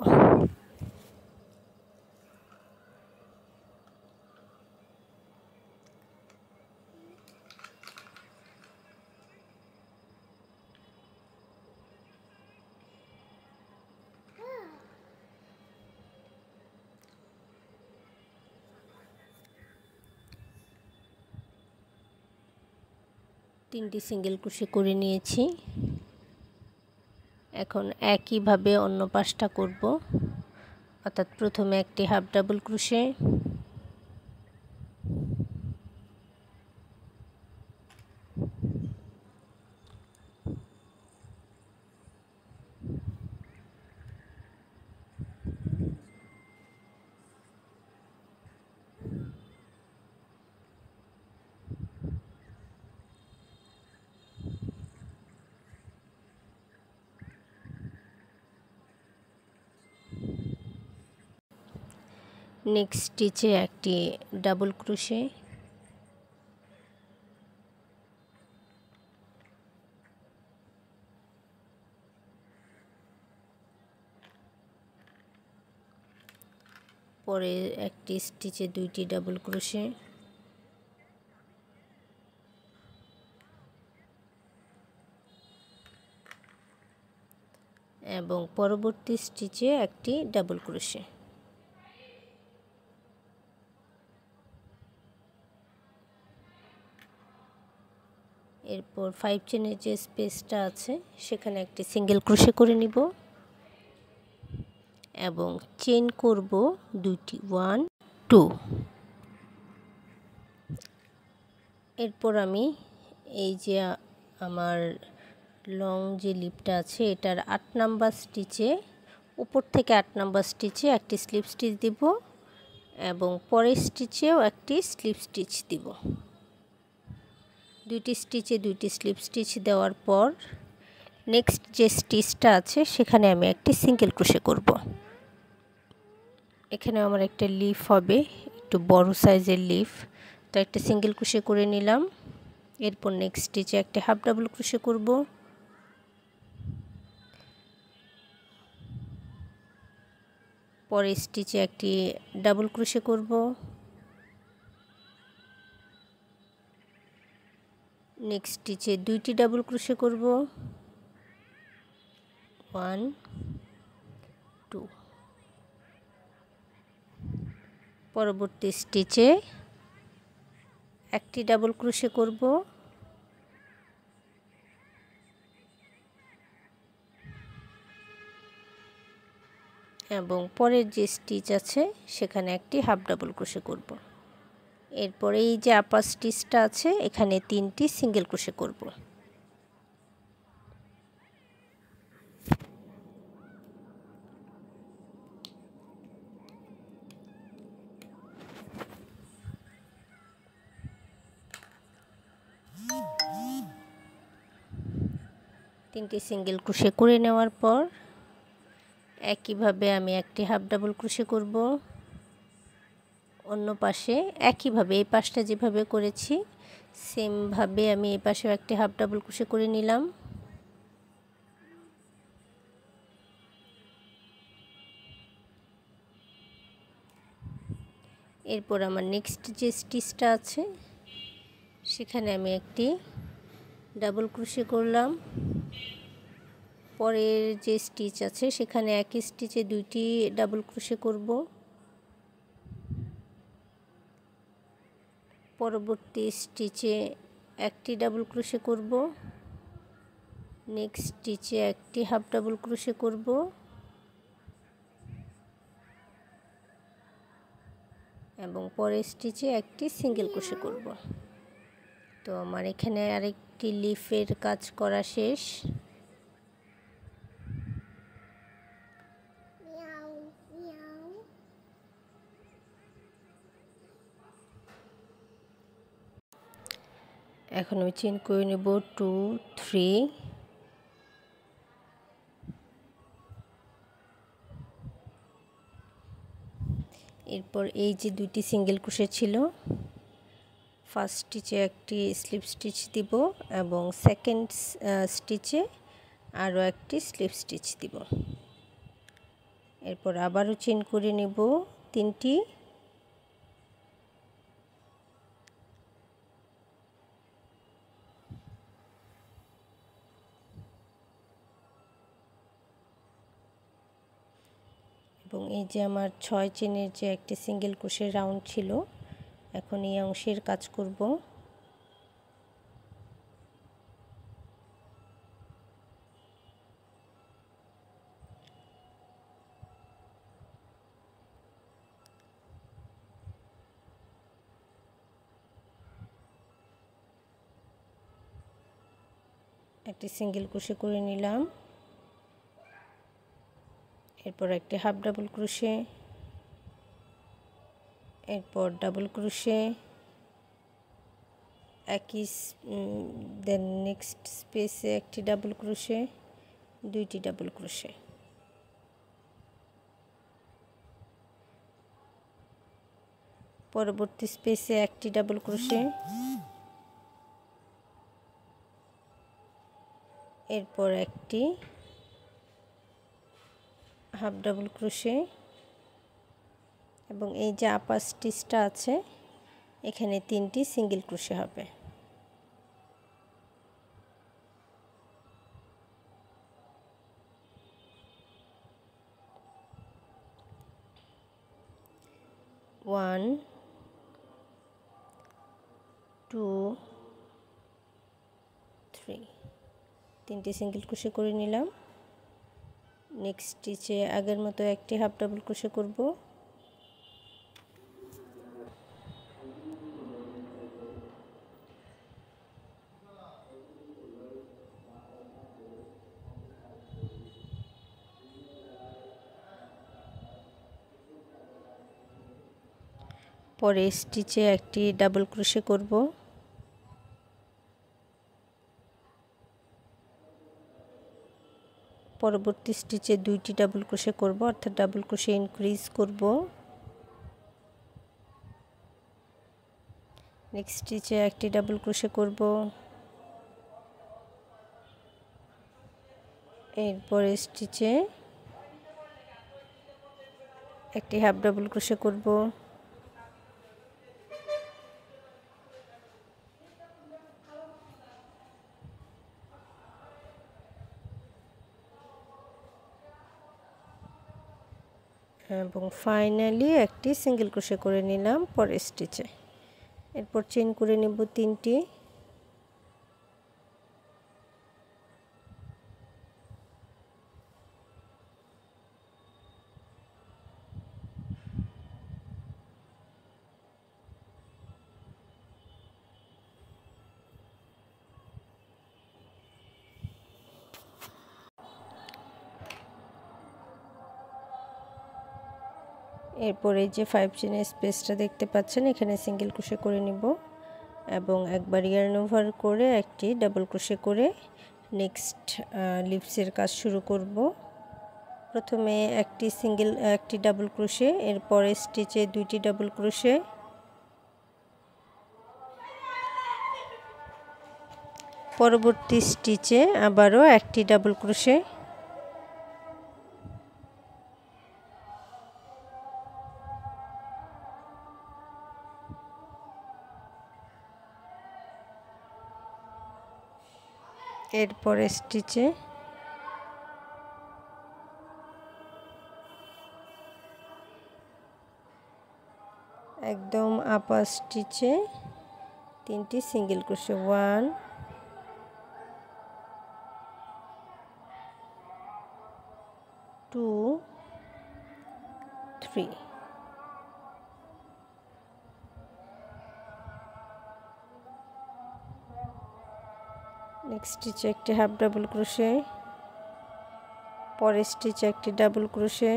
তিনটি সিঙ্গেল ক্রোশে করে নিয়েছি। এখন একইভাবে অন্য পাশটা করব, অর্থাৎ প্রথমে একটি হাফ ডাবল ক্রোশে, নেক্সট স্টিচে একটি ডাবল ক্রোশে, পরে একটি স্টিচে 2টি ডাবল ক্রোশে, এবং পরবর্তী স্টিচে একটি ডাবল ক্রোশে। এরপর 5 চেনের যে স্পেসটা আছে সেখানে একটি সিঙ্গেল ক্রোশে করে নিব এবং চেইন করব 2টি 1 2। এরপর আমি এই যে আমার লং যে লিপটা আছে এটার 8 নাম্বার স্টিচে, উপর থেকে 8 নাম্বার স্টিচে একটি স্লিপ স্টিচ দিব এবং পরের স্টিচেও একটি স্লিপ স্টিচ দিব। 2টি স্টিচে 2টি স্লিপ স্টিচ দেওয়ার পর নেক্সট যে স্টিচটা আছে সেখানে আমি একটি সিঙ্গেল ক্রোশে করব। এখানে আমার একটা লিফ হবে, একটু বড় সাইজের লিফ, তো একটা সিঙ্গেল ক্রোশে করে নিলাম। এরপর নেক্সট স্টিচে একটি হাফ ডাবল ক্রোশে করব, পরের স্টিচে একটি ডাবল ক্রোশে করব, নেক্সট স্টিচে 2টি ডাবল ক্রোশে করব, 1 2। পরবর্তী স্টিচে একটি ডাবল ক্রোশে করব এবং পরের যে স্টিচ আছে সেখানে একটি হাফ ডাবল ক্রোশে করব। এরপরে এই যে আপার স্টিচটা আছে এখানে 3টি সিঙ্গেল ক্রোশে করব। তিনটি সিঙ্গেল ক্রোশে করে নেওয়ার পর একইভাবে আমি একটি হাফ ডাবল ক্রোশে করব। অন্য পাশে একইভাবে এই পাশটা যেভাবে করেছি সেমভাবে আমি এই পাশেও একটি হাফ ডাবল ক্রোশে করে নিলাম। এরপর আমার নেক্সট যে স্টিচটা আছে সেখানে আমি একটি ডাবল ক্রোশে করলাম। পরের যে স্টিচ আছে সেখানে একই স্টিচে 2টি ডাবল ক্রোশে করব। পরবর্তী স্টিচে একটি ডাবল ক্রোশে করব। নেক্সট স্টিচে একটি হাফ ডাবল ক্রোশে করব এবং পরের স্টিচে একটি সিঙ্গেল ক্রোশে করব। তো আমার এখানে আরেকটি লিফের কাজ করা শেষ। এখন আমি চেইন করে নেব 2 3। এরপর এই যে 2টি সিঙ্গেল ক্রোশে ছিল ফার্স্ট স্টিচে একটি স্লিপ স্টিচ দিব এবং সেকেন্ড স্টিচে আরও একটি স্লিপ স্টিচ দিব। এরপর আবারও চেইন করে নেব 3টি। এবং এই যে আমার 6 চেনের যে একটি সিঙ্গেল ক্রোশের রাউন্ড ছিল এখন এই অংশের কাজ করব। একটি সিঙ্গেল ক্রোশে করে নিলাম। এরপর একটি হাফ ডাবল ক্রোশে, এরপর ডাবল ক্রোশে, একই দেন নেক্সট স্পেসে একটি ডাবল ক্রোশে, 2টি ডাবল ক্রোশে। পরবর্তী স্পেসে একটি ডাবল ক্রোশে, এরপর একটি হাফ ডাবল ক্রোশে এবং এই যে আপার স্টিচটা আছে এখানে 3টি সিঙ্গেল ক্রোশে হবে। ওয়ান 2 3 3টি সিঙ্গেল ক্রোশে করে নিলাম। নেক্সট স্টিচে আগের মতো একটি হাফ ডাবল ক্রোশে করব। পরে স্টিচে একটি ডাবল ক্রোশে করব। পরবর্তী স্টিচে 2টি ডাবল ক্রোশে করব, অর্থাৎ ডাবল ক্রোশে ইনক্রিজ করব। নেক্সট স্টিচে একটি ডাবল ক্রোশে করব, এরপরে স্টিচে একটি হাফ ডাবল ক্রোশে করব। এবং ফাইনালি একটি সিঙ্গেল ক্রোশে করে নিলাম পরের স্টিচে। এরপর চেইন করে নেব 3টি। এরপর এই যে 5 চেনের স্পেসটা দেখতে পাচ্ছেন, এখানে সিঙ্গেল ক্রোশে করে নিব এবং একবার ইয়ার্ন ওভার করে একটি ডাবল ক্রোশে করে নেক্সট লিভসের কাজ শুরু করব। প্রথমে একটি ডাবল ক্রোশে, এরপরে স্টিচে 2টি ডাবল ক্রোশে, পরবর্তী স্টিচে আবারও একটি ডাবল ক্রোশে, এরপরে স্টিচে একদম আপার স্টিচে 3টি সিঙ্গেল ক্রোশে, 1 2 3। নেক্সট স্টিচে একটি হাফ ডাবল ক্রোশে, পরের স্টিচে একটি ডাবল ক্রোশে,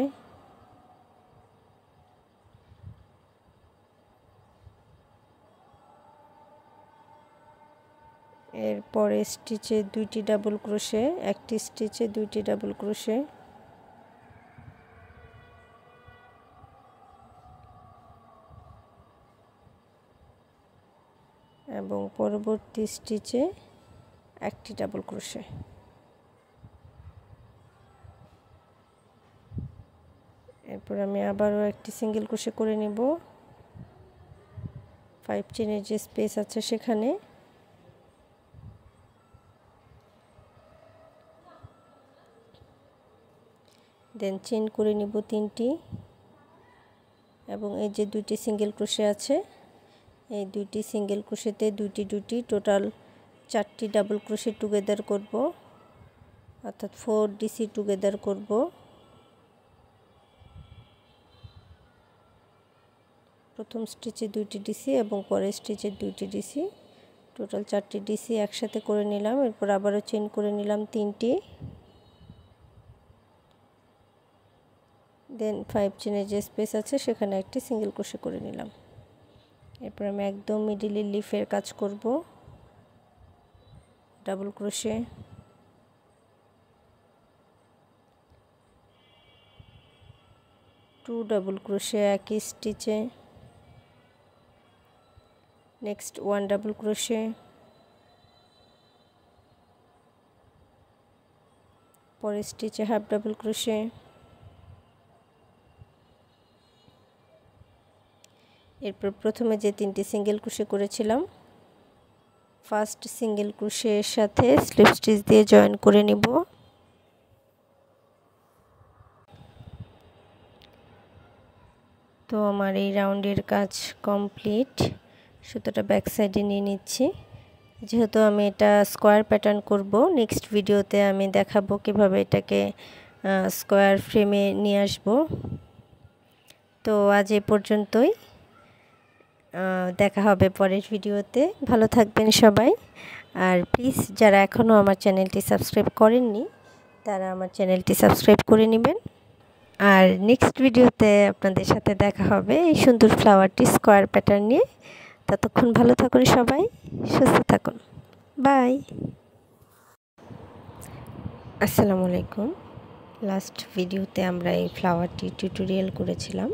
এরপরে স্টিচে 2টি ডাবল ক্রোশে, একটি স্টিচে 2টি ডাবল ক্রোশে, এবং পরবর্তী স্টিচে একটি ডাবল ক্রোশে। এরপর আমি আবারও একটি সিঙ্গেল ক্রোশে করে নিব 5 চেনের যে স্পেস আছে সেখানে, দেন চেইন করে নিব 3টি এবং এই যে 2টি সিঙ্গেল ক্রোশে আছে, এই 2টি সিঙ্গেল ক্রোশেতে 2টি টোটাল 4টি ডাবল ক্রোশে টুগেদার করব, অর্থাৎ 4 ডিসি টুগেদার করব। প্রথম স্টিচে 2টি ডিসি এবং পরের স্টিচে 2টি ডিসি, টোটাল 4টি ডিসি একসাথে করে নিলাম। এরপর আবারও চেইন করে নিলাম 3টি, দেন 5 চেনের যে স্পেস আছে সেখানে একটি সিঙ্গেল ক্রোশে করে নিলাম। এরপর আমি একদম মিডিলে লিফের কাজ করব, ডাবল ক্রোশে, 2 ডাবল ক্রোশে একই স্টিচে, নেক্সট 1 ডাবল ক্রোশে, পরের স্টিচে হাফ ডাবল ক্রোশে, এরপর প্রথমে যে 3টি সিঙ্গেল ক্রোশে করেছিলাম ফার্স্ট সিঙ্গেল ক্রোশের সাথে স্লিপ স্টিচ দিয়ে জয়েন করে নিব। তো আমার এই রাউন্ডের কাজ কমপ্লিট। সুতোটা ব্যাক সাইডে নিয়ে নিচ্ছি। যেহেতু আমি এটা স্কোয়ার প্যাটার্ন করব, নেক্সট ভিডিওতে আমি দেখাবো কিভাবে এটাকে স্কোয়ার ফ্রেমে নিয়ে আসব। তো আজ এ পর্যন্তই, দেখা হবে পরের ভিডিওতে। ভালো থাকবেন সবাই, আর প্লিজ যারা এখনও আমার চ্যানেলটি সাবস্ক্রাইব করেননি তারা আমার চ্যানেলটি সাবস্ক্রাইব করে নেবেন। আর নেক্সট ভিডিওতে আপনাদের সাথে দেখা হবে এই সুন্দর ফ্লাওয়ারটি স্কোয়ার প্যাটার্ন নিয়ে। ততক্ষণ ভালো থাকুন সবাই, সুস্থ থাকুন, বাই। আসসালামু আলাইকুম। লাস্ট ভিডিওতে আমরা এই ফ্লাওয়ারটি টিউটোরিয়াল করেছিলাম।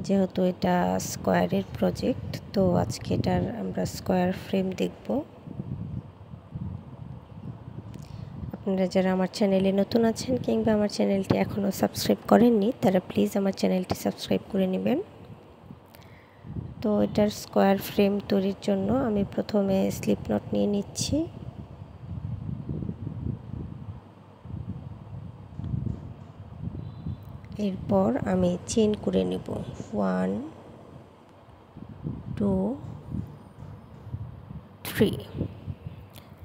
যেহেতু এটা স্কোয়ারের প্রজেক্ট, তো আজকে এটার আমরা স্কোয়ার ফ্রেম দেখব। আপনারা যারা আমার চ্যানেলে নতুন আছেন কিংবা আমার চ্যানেলটি এখনও সাবস্ক্রাইব করেননি তারা প্লিজ আমার চ্যানেলটি সাবস্ক্রাইব করে নেবেন। তো এটার স্কোয়ার ফ্রেম তৈরির জন্য আমি প্রথমে স্লিপ নট নিয়ে নিচ্ছি। এরপর আমি চেইন করে নেব 1 2 3।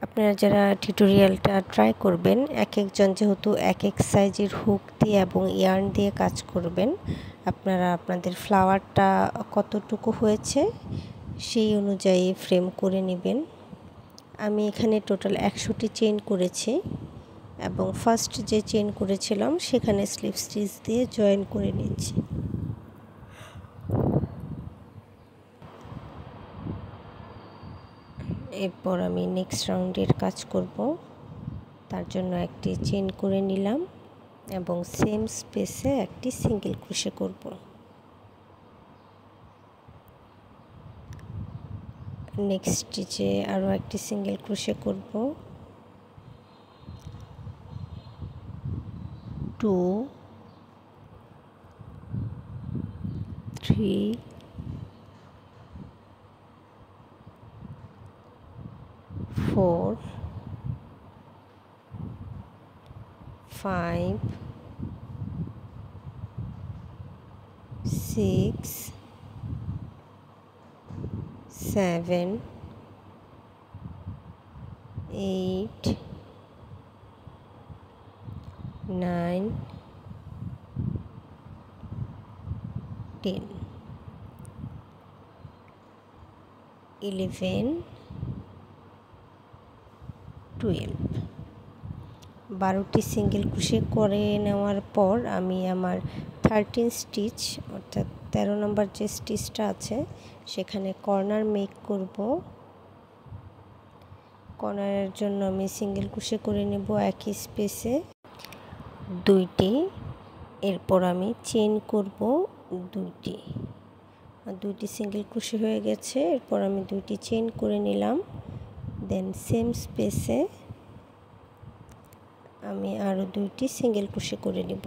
আপনারা যারা টিউটোরিয়ালটা ট্রাই করবেন, এক একজন যেহেতু এক এক সাইজের হুক দিয়ে এবং ইয়ার্ন দিয়ে কাজ করবেন, আপনারা আপনাদের ফ্লাওয়ারটা কতটুকু হয়েছে সেই অনুযায়ী ফ্রেম করে নেবেন। আমি এখানে টোটাল 100টি চেইন করেছি এবং ফার্স্ট যে চেইন করেছিলাম সেখানে স্লিপ স্টিচ দিয়ে জয়েন করে নিচ্ছি। এরপর আমি নেক্সট রাউন্ডের কাজ করব, তার জন্য একটি চেইন করে নিলাম এবং সেম স্পেসে একটি সিঙ্গেল ক্রোশে করব। নেক্সট স্টিচে আরও একটি সিঙ্গেল ক্রোশে করব, 2 3 4 5 6 7 8 9 10 11 12। 12টি সিঙ্গেল ক্রোশে করে নেওয়ার পর আমি আমার 13 স্টিচ অর্থাৎ 13 নম্বর যে স্টিচটা আছে সেখানে কর্নার মেক করব। কর্নারের জন্য আমি সিঙ্গেল ক্রোশে করে নেব একই স্পেসে 2টি। এরপর আমি চেইন করব 2টি সিঙ্গেল ক্রোশে হয়ে গেছে। এরপর আমি 2টি চেইন করে নিলাম, দেন সেম স্পেসে আমি আরও 2টি সিঙ্গেল ক্রোশে করে নেব।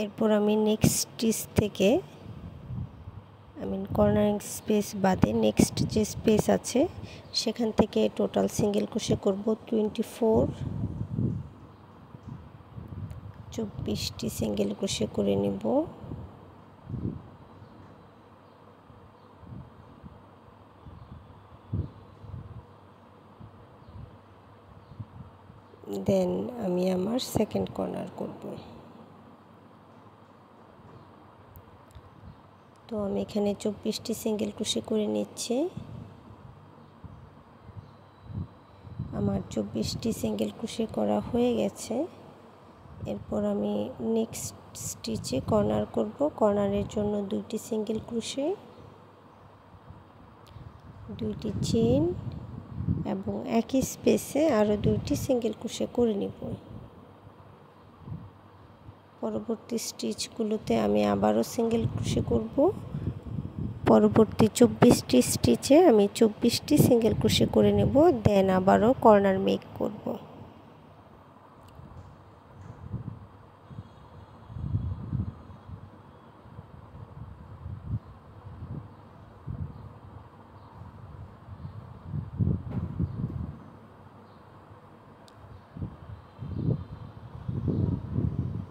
এরপর আমি নেক্সট স্টিচ থেকে কর্নারিং স্পেস বাদে নেক্সট যে স্পেস আছে সেখান থেকে টোটাল সিঙ্গেল ক্রোশে করব 24টি সিঙ্গেল ক্রোশে করে নেব। দেন আমি আমার সেকেন্ড কর্নার করব। তো আমি এখানে 24টি সিঙ্গেল ক্রোশে করে নিচ্ছি। আমার 24টি সিঙ্গেল ক্রোশে করা হয়ে গেছে। এরপর আমি নেক্সট স্টিচে কর্নার করব। কর্নারের জন্য 2টি সিঙ্গেল ক্রোশে, 2টি চেইন এবং একই স্পেসে আরও 2টি সিঙ্গেল ক্রোশে করে নেব। পরবর্তী স্টিচগুলোতে আমি আবারও সিঙ্গেল ক্রোশে করব। পরবর্তী 24টি স্টিচে আমি 24টি সিঙ্গেল ক্রোশে করে নেব, দেন আবারও কর্নার মেক করব।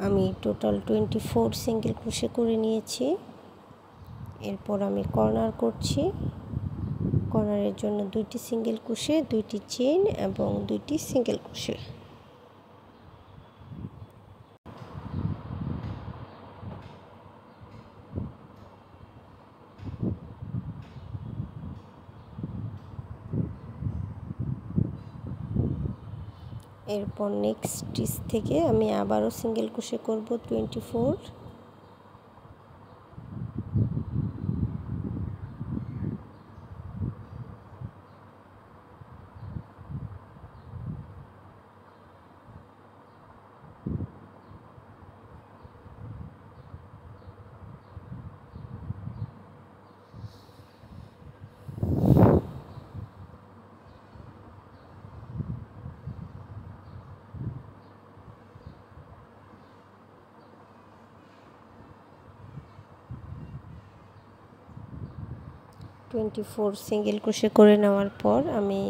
আমি টোটাল 24 সিঙ্গেল ক্রোশে করে নিয়েছি। এরপর আমি কর্নার করছি। কর্নারের জন্য 2টি সিঙ্গেল ক্রোশে, 2টি চেইন এবং 2টি সিঙ্গেল ক্রোশে। এরপর নেক্সট স্টিচ থেকে আমি আবারও সিঙ্গেল ক্রোশে করব 24। সিঙ্গেল ক্রোশে করে নেওয়ার পর আমি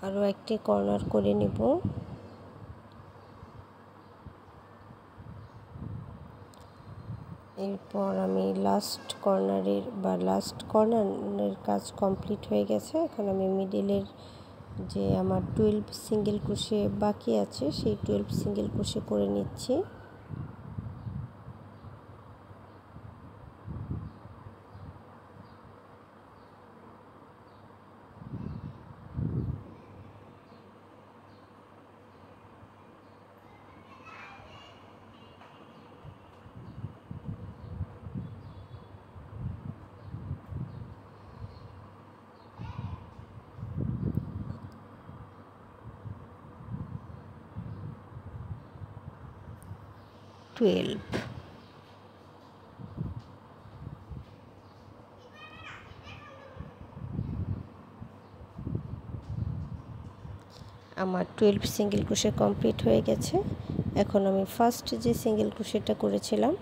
আরও একটি কর্নার করে নিব। এরপর আমি লাস্ট কর্নারের কাজ কমপ্লিট হয়ে গেছে। এখন আমি মিডিলের যে আমার 12 সিঙ্গেল ক্রোশে বাকি আছে সেই 12 সিঙ্গেল ক্রোশে করে নিচ্ছি। আমার 12 সিঙ্গেল ক্রোশে কমপ্লিট হয়ে গেছে। এখন আমি ফার্স্ট যে সিঙ্গেল ক্রোশেটা করেছিলাম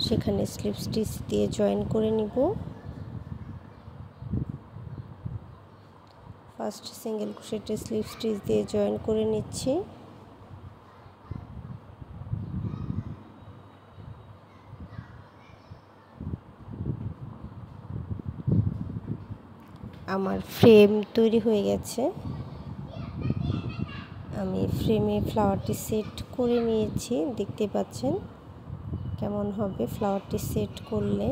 সেখানে স্লিপ স্টিচ দিয়ে জয়েন করে নিব। ফার্স্ট সিঙ্গেল ক্রোশেটে স্লিপ স্টিচ দিয়ে জয়েন করে নিচ্ছি। আমার ফ্রেম তৈরি হয়ে গেছে। আমি ফ্রেমে ফ্লাওয়ারটি সেট করে নিয়েছি, দেখতে পাচ্ছেন কেমন হবে ফ্লাওয়ারটি সেট করলে।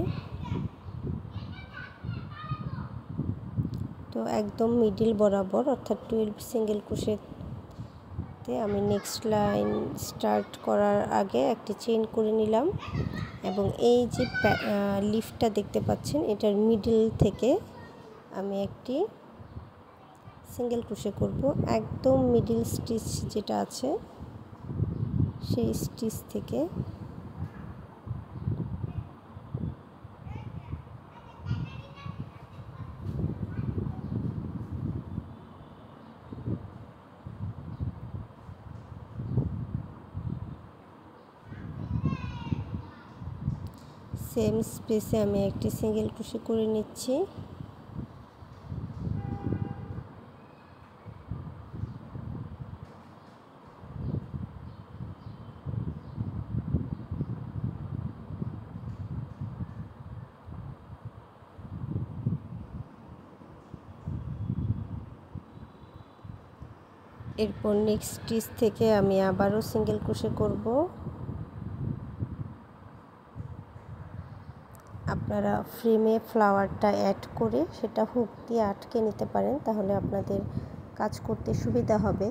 তো একদম মিডিল বরাবর অর্থাৎ 12 সিঙ্গেল ক্রোশেতে আমি নেক্সট লাইন স্টার্ট করার আগে একটি চেইন করে নিলাম এবং এই যে লিফটা দেখতে পাচ্ছেন এটার মিডল থেকে আমি একটি সিঙ্গেল ক্রোশে করব। একদম মিডল স্টিচ যেটা আছে সেই স্টিচ থেকে সেম স্পেসে আমি একটি সিঙ্গেল ক্রোশে করে নিচ্ছি। এরপর নেক্সট স্টিচ থেকে আমি আবারও সিঙ্গেল ক্রোশে করব। আপনারা ফ্রেমে ফ্লাওয়ারটা অ্যাড করে সেটা হুক দিয়ে আটকে নিতে পারেন, তাহলে আপনাদের কাজ করতে সুবিধা হবে।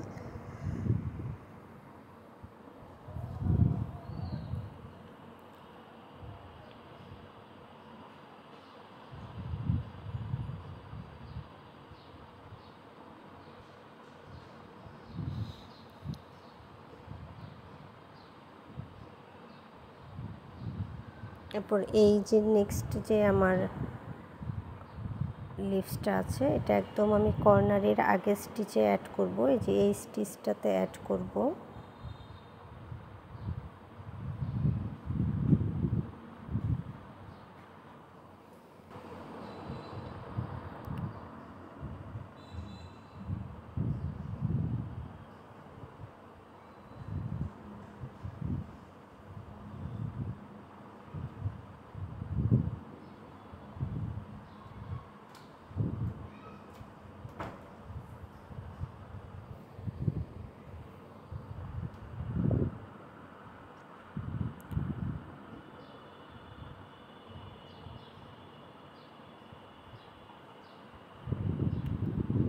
এরপর এই যে নেক্সট যে আমার লিভসটা আছে এটা একদম আমি কর্নারের আগের স্টিচে অ্যাড করব। এই যে এই স্টিচটাতে অ্যাড করব।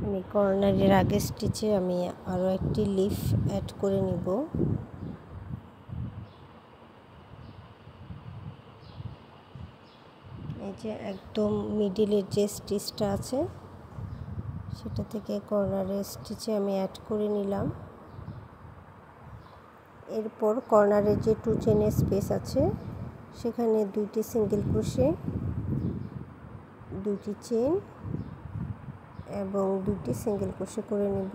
আমি কর্নারের আগের স্টিচে আমি আরও একটি লিফ অ্যাড করে নিব। এই যে একদম মিডিলের যে স্টিচটা আছে সেটা থেকে কর্নারের স্টিচে আমি অ্যাড করে নিলাম। এরপর কর্নারের যে 2 চেনের স্পেস আছে সেখানে 2টি সিঙ্গেল ক্রোশে, 2টি চেন এবং 2টি সিঙ্গেল ক্রোশে করে নেব।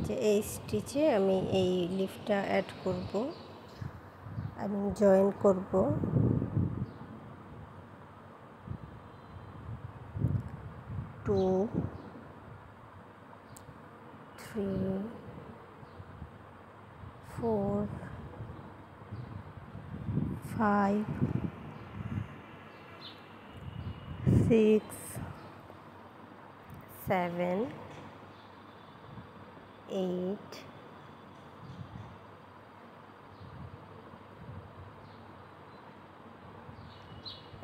যে এই স্টিচে আমি এই লিফটা অ্যাড করব, আমি জয়েন করব। 2 3 4 5 6 7 8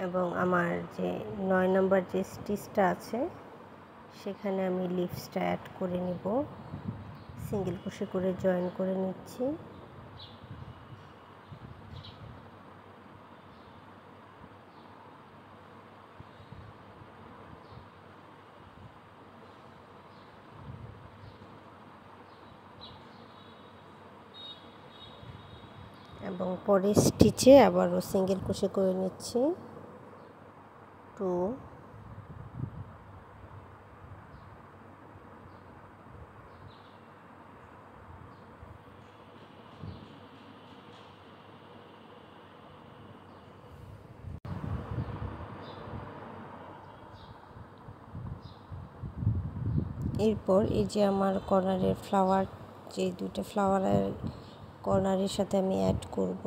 এবং আমার যে 9 নম্বর যে স্টিচটা আছে সেখানে আমি লিফসটা অ্যাড করে নিব, সিঙ্গেল ক্রোশে করে জয়েন করে নিচ্ছি। এবং পরের স্টিচে আবারও সিঙ্গেল ক্রোশে করে নিচ্ছি। 2 এরপর এই যে আমার কর্নারের ফ্লাওয়ার, যে দুটো ফ্লাওয়ারের কর্নারের সাথে আমি অ্যাড করব।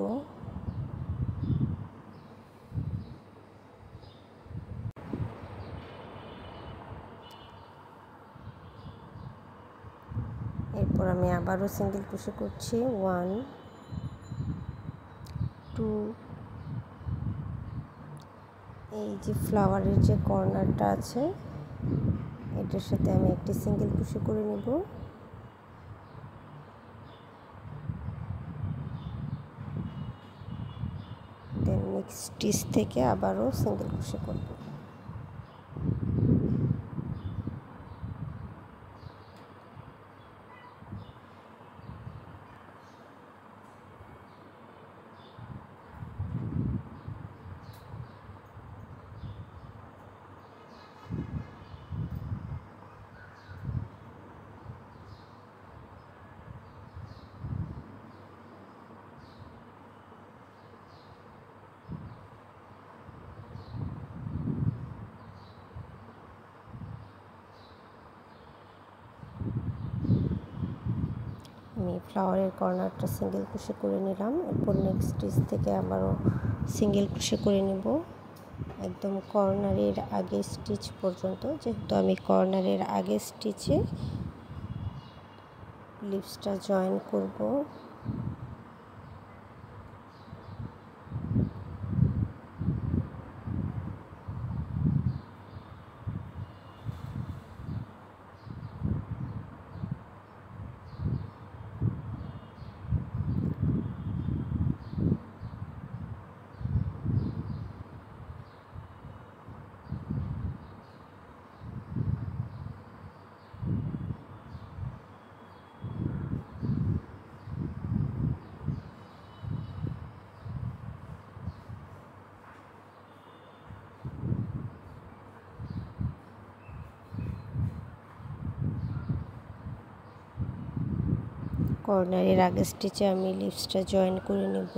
এরপর আমি আবারও সিঙ্গেল ক্রোশে করছি। 1 2 এই যে ফ্লাওয়ারের যে কর্নারটা আছে এটার সাথে আমি একটি সিঙ্গেল ক্রোশে করে নেব। দেন নেক্সট স্টিচ থেকে আবারও সিঙ্গেল ক্রোশে করব। আমি ফ্লাওয়ারের কর্নারটা সিঙ্গেল ক্রোশে করে নিলাম। এরপর নেক্সট স্টিচ থেকে আবারও সিঙ্গেল ক্রোশে করে নেব একদম কর্নারের আগের স্টিচ পর্যন্ত। যেহেতু আমি কর্নারের আগের স্টিচে লিভসটা জয়েন করব। কর্নারের আগের স্টিচে আমি লিভসটা জয়েন করে নেব।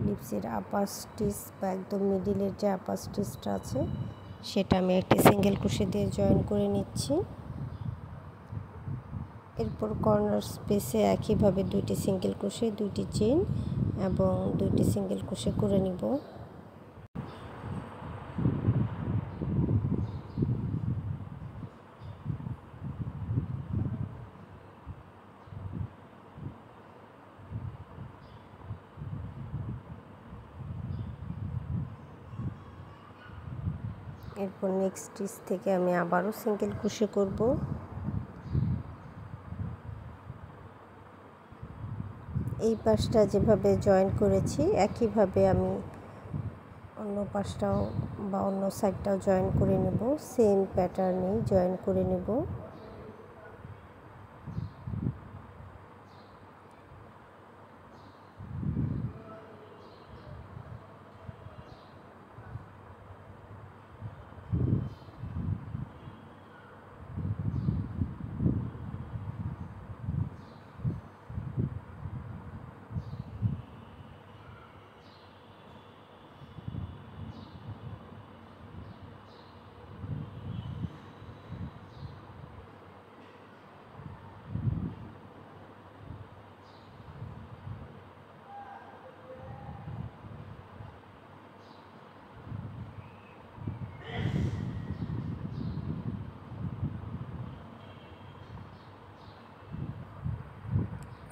লিভসের আপার স্টিচ বা একদম মিডিলের যে আপার স্টিচটা আছে সেটা আমি একটি সিঙ্গেল ক্রোশে দিয়ে জয়েন করে নিচ্ছি। এরপর কর্নার স্পেসে একইভাবে দুইটি সিঙ্গেল ক্রোশে, দুইটি চেইন এবং দুইটি সিঙ্গেল ক্রোশে করে নিব। এরপর নেক্সট স্টিচ থেকে আমি আবারও সিঙ্গেল ক্রোশে করব। এই পাশটা যেভাবে জয়েন করেছি একইভাবে আমি অন্য পাশটাও বা অন্য সাইডটাও জয়েন করে নেব, সেম প্যাটার্নেই জয়েন করে নেব।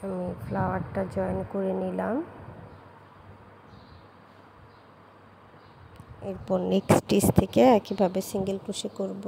আমি ফ্লাওয়ারটা জয়েন করে নিলাম। এরপর নেক্সট স্টিচ থেকে একইভাবে সিঙ্গেল ক্রোশে করব।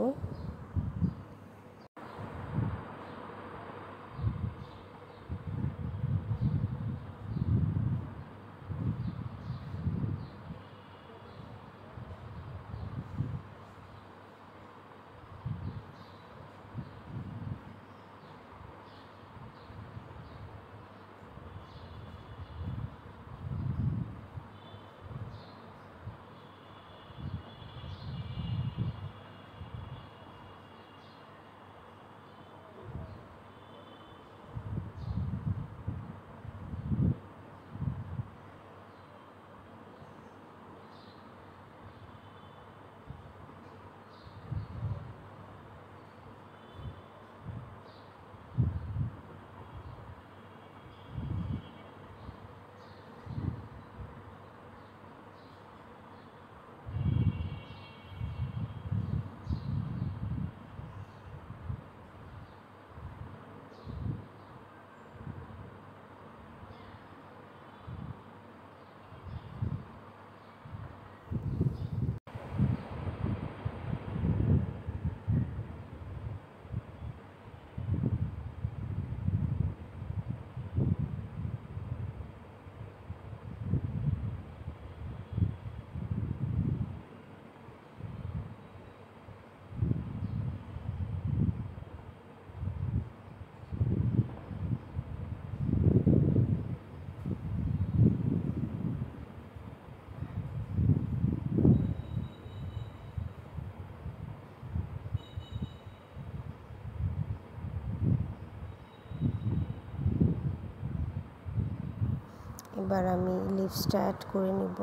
এবার আমি লিভসটা অ্যাড করে নিব।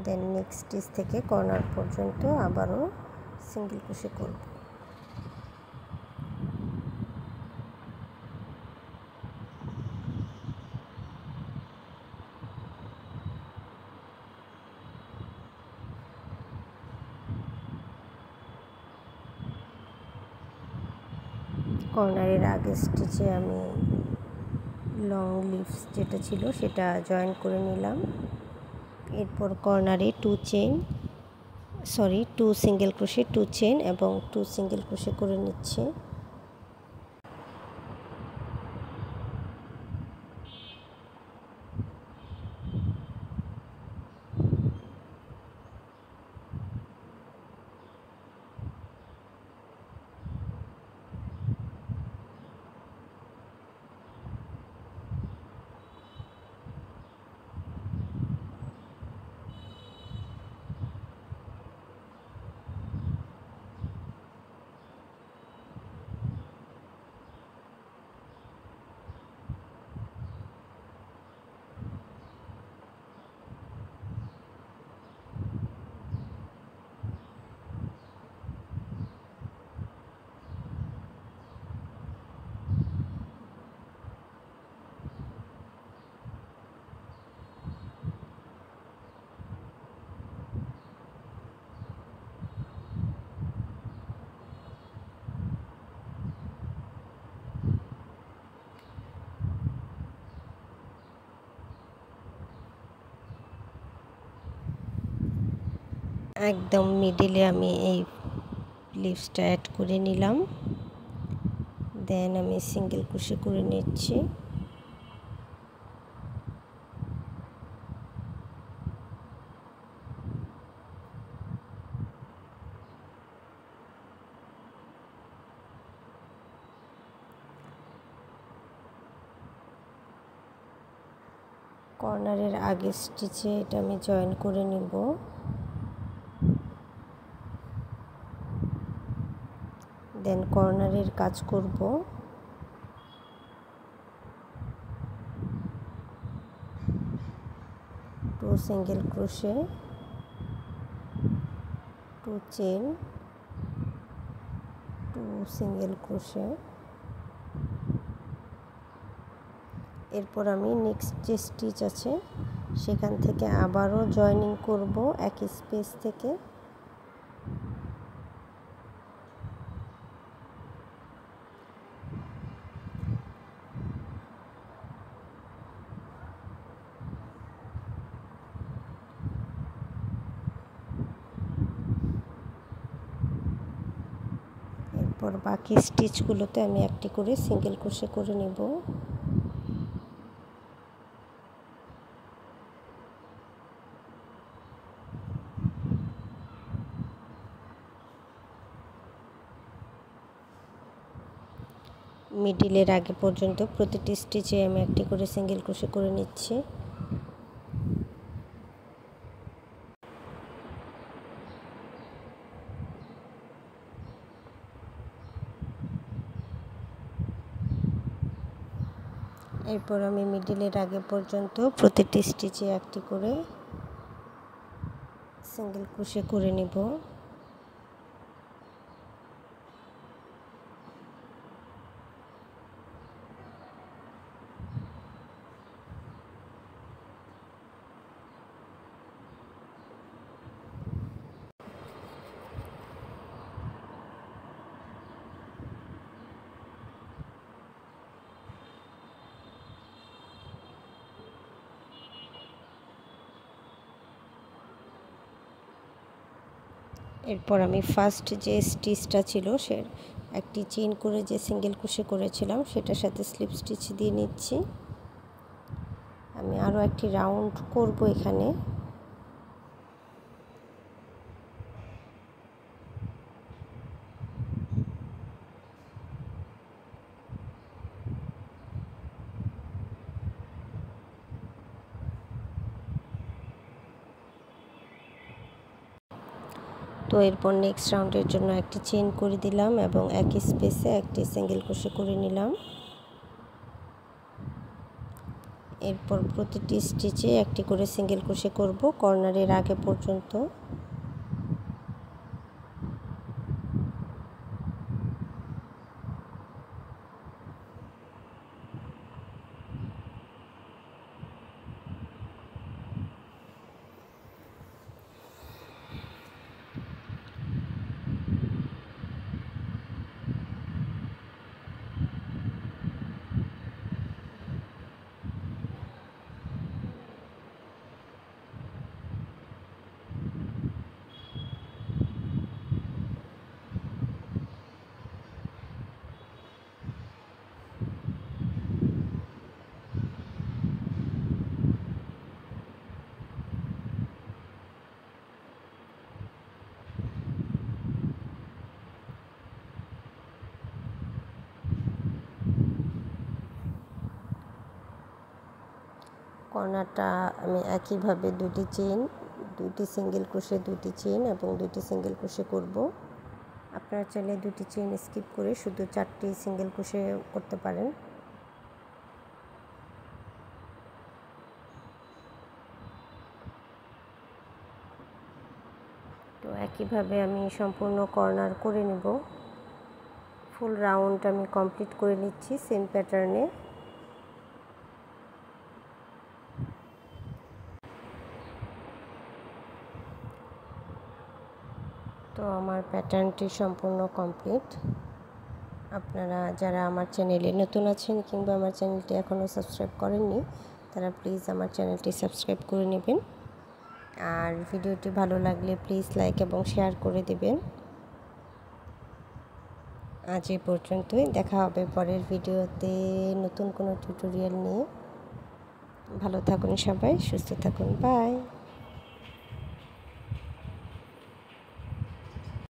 দেন নেক্সট স্টিচ থেকে কর্নার পর্যন্ত আবারও সিঙ্গেল ক্রোশে করব। কর্নারের আগের স্টিচে আমি লং লিভস যেটা ছিল সেটা জয়েন করে নিলাম। এরপর কর্নারে টু সিঙ্গেল ক্রোশে 2 চেইন এবং 2 সিঙ্গেল ক্রোশে করে নিচ্ছি। একদম মিডিলে আমি এই লিভসটা অ্যাড করে নিলাম। দেন আমি সিঙ্গেল ক্রোশে করে নিচ্ছি। কর্নারের আগের স্টিচে এটা আমি জয়েন করে নিব। দেন কর্নারের কাজ করব। Two single crochet 2 chain 2 single crochet. এরপর আমি নেক্সট যে স্টিচ আছে সেখান থেকে আবারও জয়েনিং করব একই স্পেস থেকে। এরপর বাকি স্টিচগুলোতে আমি একটি করে সিঙ্গেল ক্রোশে করে নেব। মিডিলের আগে পর্যন্ত প্রতিটি স্টিচে আমি একটি করে সিঙ্গেল ক্রোশে করে নিচ্ছি। এরপর আমি মিডিলের আগে পর্যন্ত প্রতিটি স্টিচে একটি করে সিঙ্গেল ক্রোশে করে নেব। এরপর আমি ফার্স্ট যে স্টিচটা ছিল সে একটি চেইন করে যে সিঙ্গেল ক্রোশে করেছিলাম সেটার সাথে স্লিপ স্টিচ দিয়ে নিচ্ছি। আমি আরও একটি রাউন্ড করব এখানে। তো এরপর নেক্সট রাউন্ডের জন্য একটি চেইন করে দিলাম এবং একই স্পেসে একটি সিঙ্গেল ক্রোশে করে নিলাম। এরপর প্রতিটি স্টিচে একটি করে সিঙ্গেল ক্রোশে করব কর্নারের আগে পর্যন্ত। কর্নারটা আমি একইভাবে দুটি সিঙ্গেল ক্রোশে দুটি চেইন এবং দুটি সিঙ্গেল ক্রোশে করব। আপনারা চাইলে দুটি চেইন স্কিপ করে শুধু 4টি সিঙ্গেল ক্রোশে করতে পারেন। তো একইভাবে আমি সম্পূর্ণ কর্নার করে নেব। ফুল রাউন্ড আমি কমপ্লিট করে নিচ্ছি সেম প্যাটার্নে। তো আমার প্যাটার্নটি সম্পূর্ণ কমপ্লিট। আপনারা যারা আমার চ্যানেলে নতুন আছেন কিংবা আমার চ্যানেলটি এখনও সাবস্ক্রাইব করেননি তারা প্লিজ আমার চ্যানেলটি সাবস্ক্রাইব করে নেবেন। আর ভিডিওটি ভালো লাগলে প্লিজ লাইক এবং শেয়ার করে দেবেন। আজ এই পর্যন্তই, দেখা হবে পরের ভিডিওতে নতুন কোনো টিউটোরিয়াল নিয়ে। ভালো থাকুন সবাই, সুস্থ থাকুন, বাই।